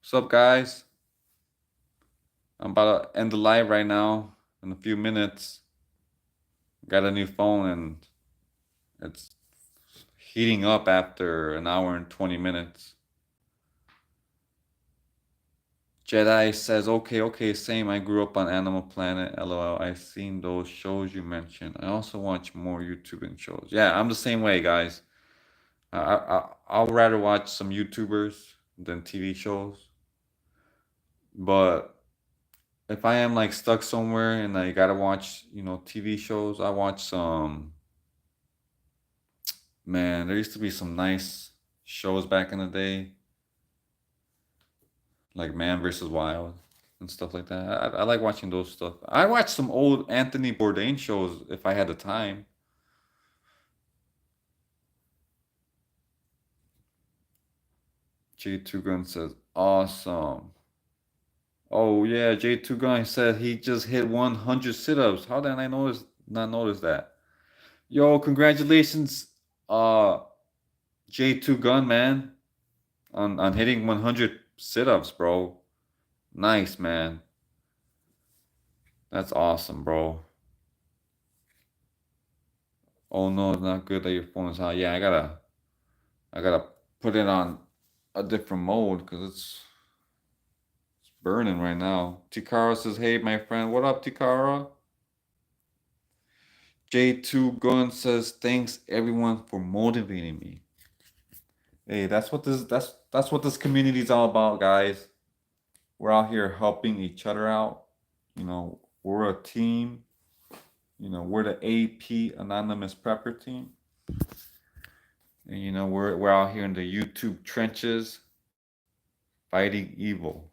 What's up, guys? I'm about to end the live right now in a few minutes. Got a new phone and it's heating up after an hour and 20 minutes. Jedi says, okay, same. I grew up on Animal Planet, lol. I've seen those shows you mentioned. I also watch more YouTubing shows. Yeah, I'm the same way, guys. I'll rather watch some YouTubers than TV shows. But if I am like stuck somewhere and I gotta watch, TV shows, I watch some. Man, there used to be some nice shows back in the day, like Man versus Wild and stuff like that. I like watching those stuff. I watched some old Anthony Bourdain shows if I had the time. J2 Gun says, awesome. Oh yeah, J2 Gun said he just hit 100 sit-ups. How did I not notice that? Yo, congratulations, uh, J2 Gun, man, on hitting 100 sit-ups, bro. Nice, man. That's awesome, bro. Oh no, it's not good that your phone is hot. Yeah, I gotta put it on a different mode because it's burning right now. Tikara says, "Hey, my friend, what up, Tikara?" J2 Gun says, "Thanks everyone for motivating me." Hey, that's what this community is all about, guys. We're out here helping each other out. We're a team. We're the AP Anonymous Prepper team. And we're out here in the YouTube trenches fighting evil.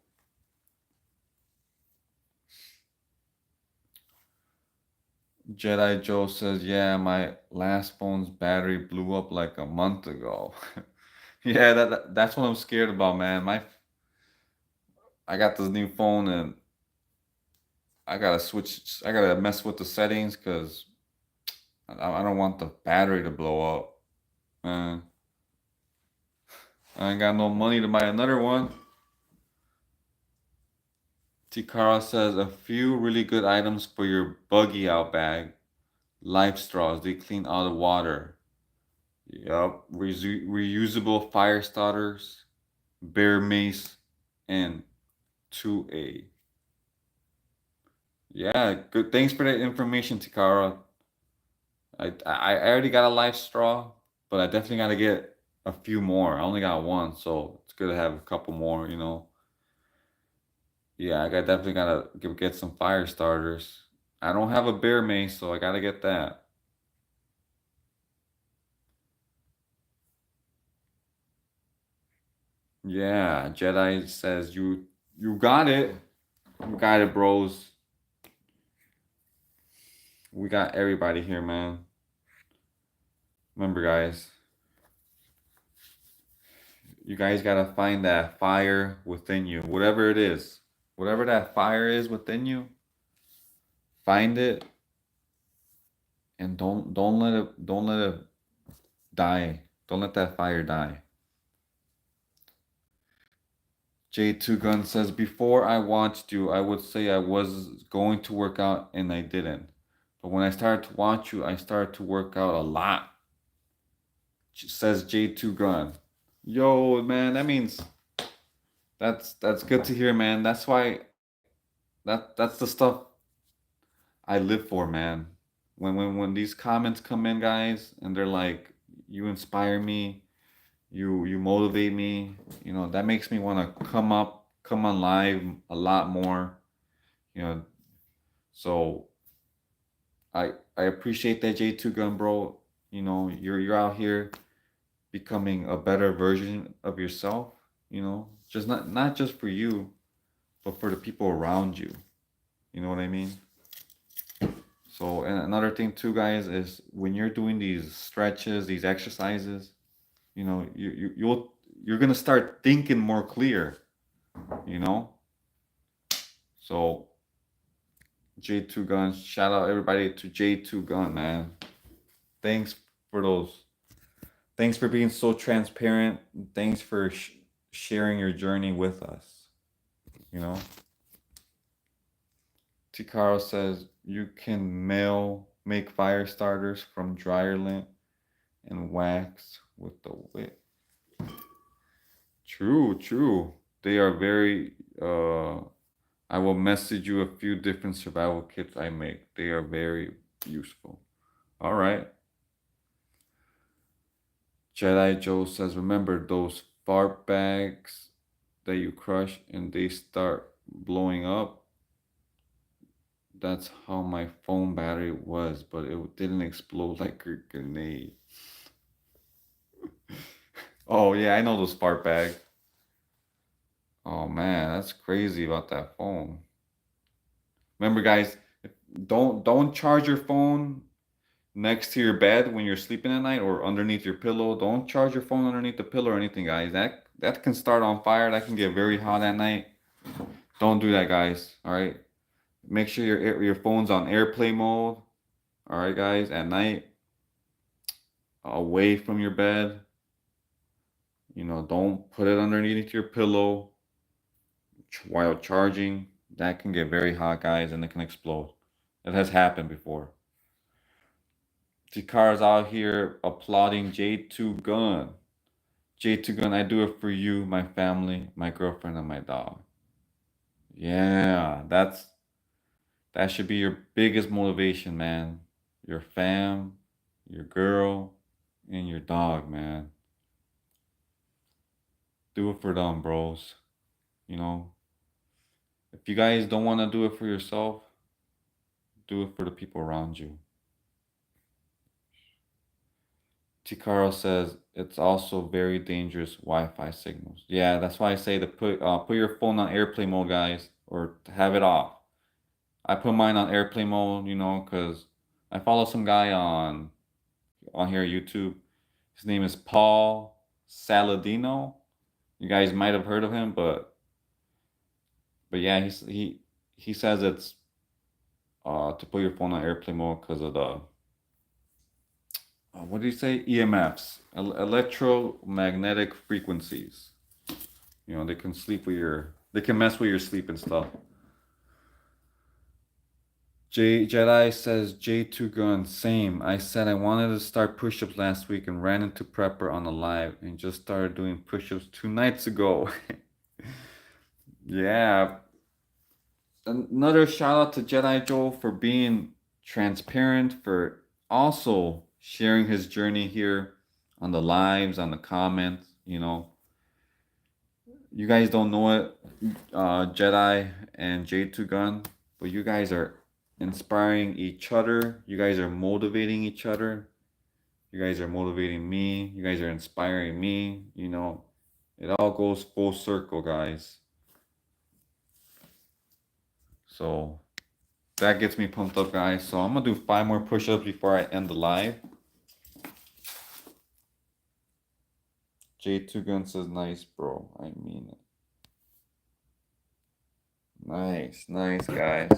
Jedi Joe says, "Yeah, my last phone's battery blew up like a month ago." Yeah, that's what I'm scared about, man. I got this new phone and I gotta switch. I gotta mess with the settings because I don't want the battery to blow up. Man, I ain't got no money to buy another one. Tikara says, "A few really good items for your buggy out bag. Life straws. They clean all the water. Yup. Reusable fire starters, bear mace, and 2A." Yeah, good. Thanks for that information, Tikara. I already got a life straw, but I definitely got to get a few more. I only got one, so it's good to have a couple more. Yeah, definitely gotta get some fire starters. I don't have a bear mace, so I gotta get that. Yeah, Jedi says you got it. You got it, bros. We got everybody here, man. Remember, guys, you guys gotta find that fire within you, whatever it is, whatever that fire is within you. Find it and don't let it die. Don't let that fire die. J2 Gun says, before I watched you, I would say I was going to work out and I didn't. But when I started to watch you, I started to work out a lot. Says J2 Gun. Yo, man, that means that's good to hear, man. That's why that's the stuff I live for, man. When these comments come in, guys, and they're like, you inspire me, you motivate me, that makes me want to come on live a lot more, you know. So I appreciate that J2 Gun, bro. You know, you're out here becoming a better version of yourself, you know, just not just for you, but for the people around you. You know what I mean? So, and another thing too, guys, is when you're doing these stretches, these exercises, you know, you're gonna start thinking more clear, you know. So J2 Gun, shout out everybody to J2 Gun, man. Thanks for those. Thanks for being so transparent. Thanks for sharing your journey with us. You know. Tikaro says you can make fire starters from dryer lint and wax with the wick. True, true. They are very I will message you a few different survival kits I make. They are very useful. All right. Jedi Joe says remember those fart bags that you crush and they start blowing up? That's how my phone battery was, but it didn't explode like a grenade. Oh yeah, I know those fart bags. Oh man, that's crazy about that phone. Remember, guys, don't charge your phone next to your bed when you're sleeping at night or underneath your pillow. Don't charge your phone underneath the pillow or anything, guys. That can start on fire. That can get very hot at night. Don't do that, guys. All right. Make sure your phone's on airplane mode. All right, guys. At night, away from your bed. You know, don't put it underneath your pillow while charging. That can get very hot, guys, and it can explode. It has happened before. Tikara's out here applauding J2 Gun. J2 Gun, I do it for you, my family, my girlfriend, and my dog. Yeah, that should be your biggest motivation, man. Your fam, your girl, and your dog, man. Do it for them, bros. You know, if you guys don't want to do it for yourself, do it for the people around you. Tikaro says it's also very dangerous Wi-Fi signals. Yeah, that's why I say to put your phone on airplane mode, guys, or to have it off. I put mine on airplane mode, you know, because I follow some guy on here YouTube. His name is Paul Saladino. You guys might have heard of him, but yeah, he says it's to put your phone on airplane mode because of the what did he say? EMFs, electromagnetic frequencies. You know, they can mess with your sleep and stuff. Jedi says J2 Gun, same. I said I wanted to start push-ups last week and ran into Prepper on the live and just started doing push-ups 2 nights ago. Yeah. Another shout out to Jedi Joel for being transparent, for also sharing his journey here on the lives, on the comments, you know. You guys don't know it, Jedi and J2 Gun, but you guys are inspiring each other. You guys are motivating each other. You guys are motivating me. You guys are inspiring me. You know, it all goes full circle, guys. So that gets me pumped up, guys. So I'm gonna do 5 more push-ups before I end the live. J2 Gun says, nice, bro. I mean it. Nice, nice, guys.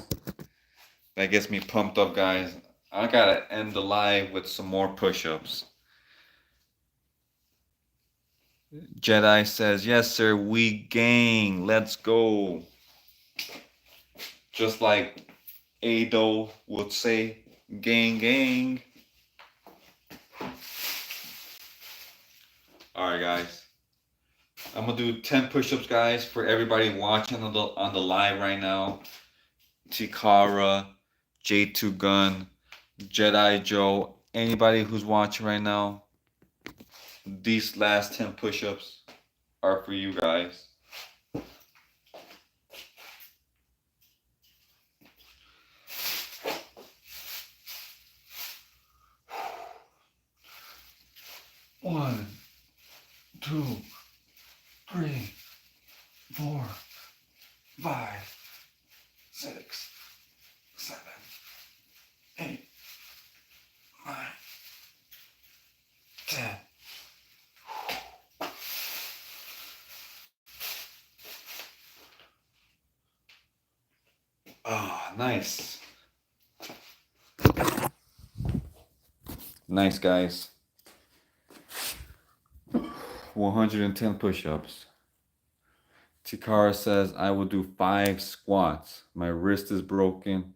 That gets me pumped up, guys. I gotta end the live with some more push-ups. Jedi says, yes, sir, we gang. Let's go. Just like Ado would say, gang, gang. All right, guys. I'm gonna do 10 push-ups, guys, for everybody watching on the live right now. Tikara, J2 Gun, Jedi Joe, anybody who's watching right now. These last 10 push-ups are for you guys. 1, 2, 3, 4, 5, 6, 7, 8, 9, 10. Ah, nice. Nice, guys. 110 push-ups. Tikara says, I will do 5 squats. My wrist is broken.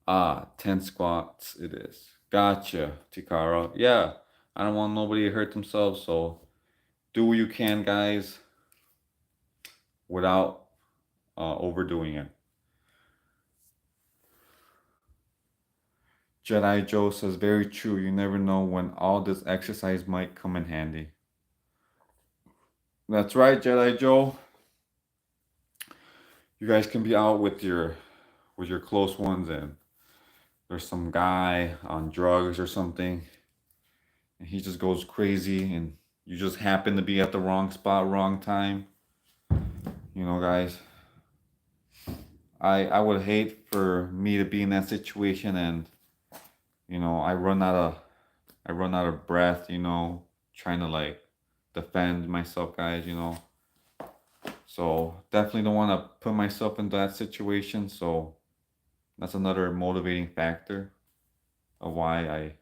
10 squats it is. Gotcha, Tikara. Yeah, I don't want nobody to hurt themselves, so do what you can, guys, without overdoing it. Jedi Joe says, very true. You never know when all this exercise might come in handy. That's right, Jedi Joe. You guys can be out with your close ones and there's some guy on drugs or something and he just goes crazy and you just happen to be at the wrong spot, wrong time. You know, guys, I would hate for me to be in that situation and you know I run out of breath, you know, trying to like defend myself, guys, you know. So definitely don't want to put myself in that situation. So that's another motivating factor of why I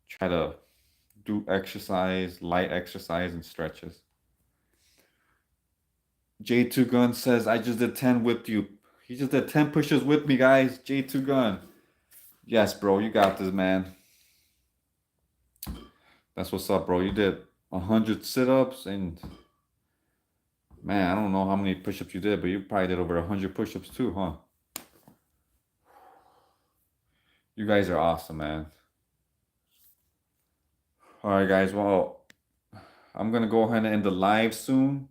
try to do exercise, light exercise and stretches. J2 Gun says, I just did 10 with you. He just did 10 pushes with me, guys. J2 Gun. Yes, bro, you got this, man. That's what's up, bro. You did 100 sit-ups and man, I don't know how many push-ups you did, but you probably did over 100 push-ups too, huh? You guys are awesome, man. All right, guys. Well, I'm going to go ahead and end the live soon.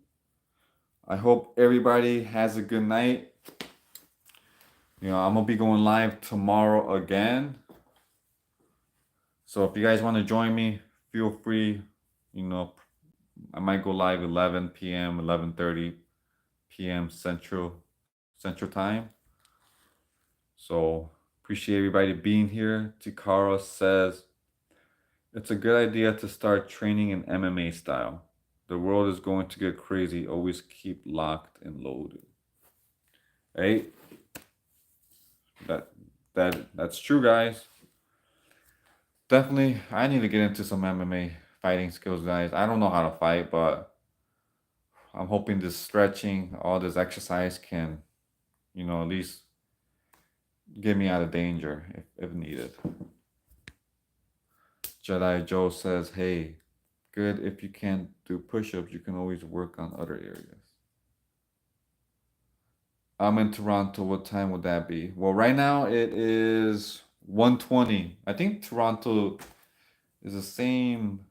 I hope everybody has a good night. You know, I'm going to be going live tomorrow again. So if you guys want to join me, feel free. You know, I might go live 11 p.m., 11:30 p.m. Central Time. So appreciate everybody being here. Tikara says, it's a good idea to start training in MMA style. The world is going to get crazy. Always keep locked and loaded. Hey, that's true, guys. Definitely, I need to get into some MMA fighting skills, guys. I don't know how to fight, but I'm hoping this stretching, all this exercise can, you know, at least get me out of danger if needed. Jedi Joe says, hey, good. If you can't do push-ups, you can always work on other areas. I'm in Toronto. What time would that be? Well, right now it is 1:20. I think Toronto is the same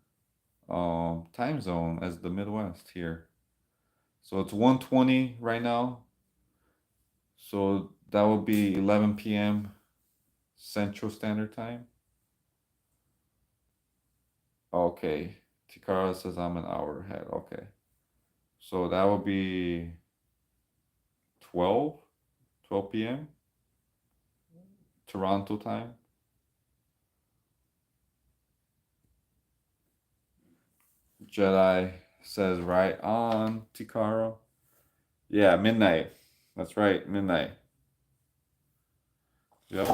time zone as the Midwest here. So it's 1:20 right now. So that will be 11 p.m. Central Standard Time. Okay. Tikara says I'm an hour ahead. Okay. So that will be 12 p.m. Toronto time. Jedi says right on, Tikara. Yeah, midnight. That's right, midnight. Yep.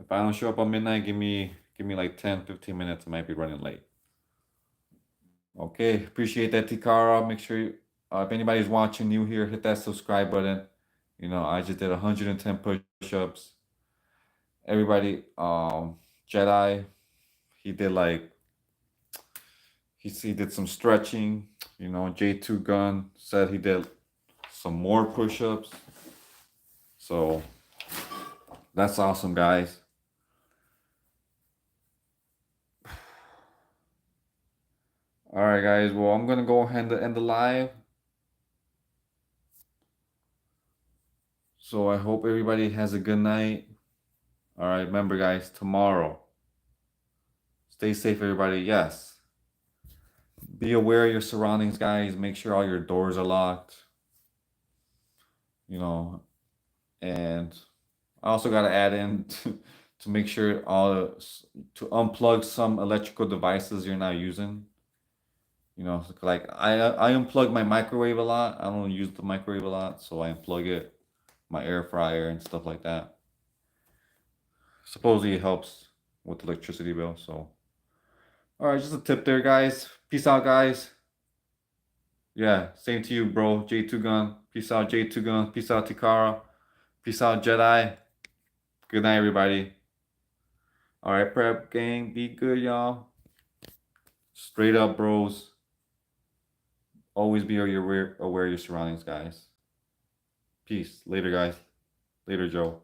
If I don't show up on midnight, give me like 10, 15 minutes. I might be running late. Okay, appreciate that, Tikara. Make sure you, if anybody's watching new here, hit that subscribe button. You know, I just did 110 push-ups. Everybody, Jedi, he did like he did some stretching. You know, J2 Gun said he did some more push-ups. So that's awesome, guys. All right, guys. Well, I'm gonna go ahead and end the live. So I hope everybody has a good night. All right, remember, guys, tomorrow. Stay safe, everybody. Yes. Be aware of your surroundings, guys. Make sure all your doors are locked. You know, and I also got to add in to make sure to unplug some electrical devices you're not using. You know, like I unplug my microwave a lot. I don't use the microwave a lot, so I unplug it, my air fryer and stuff like that. Supposedly it helps with the electricity bill. So, all right, just a tip there, guys. Peace out, guys. Yeah, same to you, bro. J2 Gun. Peace out, J2 Gun. Peace out, Tikara. Peace out, Jedi. Good night, everybody. All right, prep gang, be good, y'all. Straight up, bros. Always be aware of your surroundings, guys. Peace. Later, guys. Later, Joe.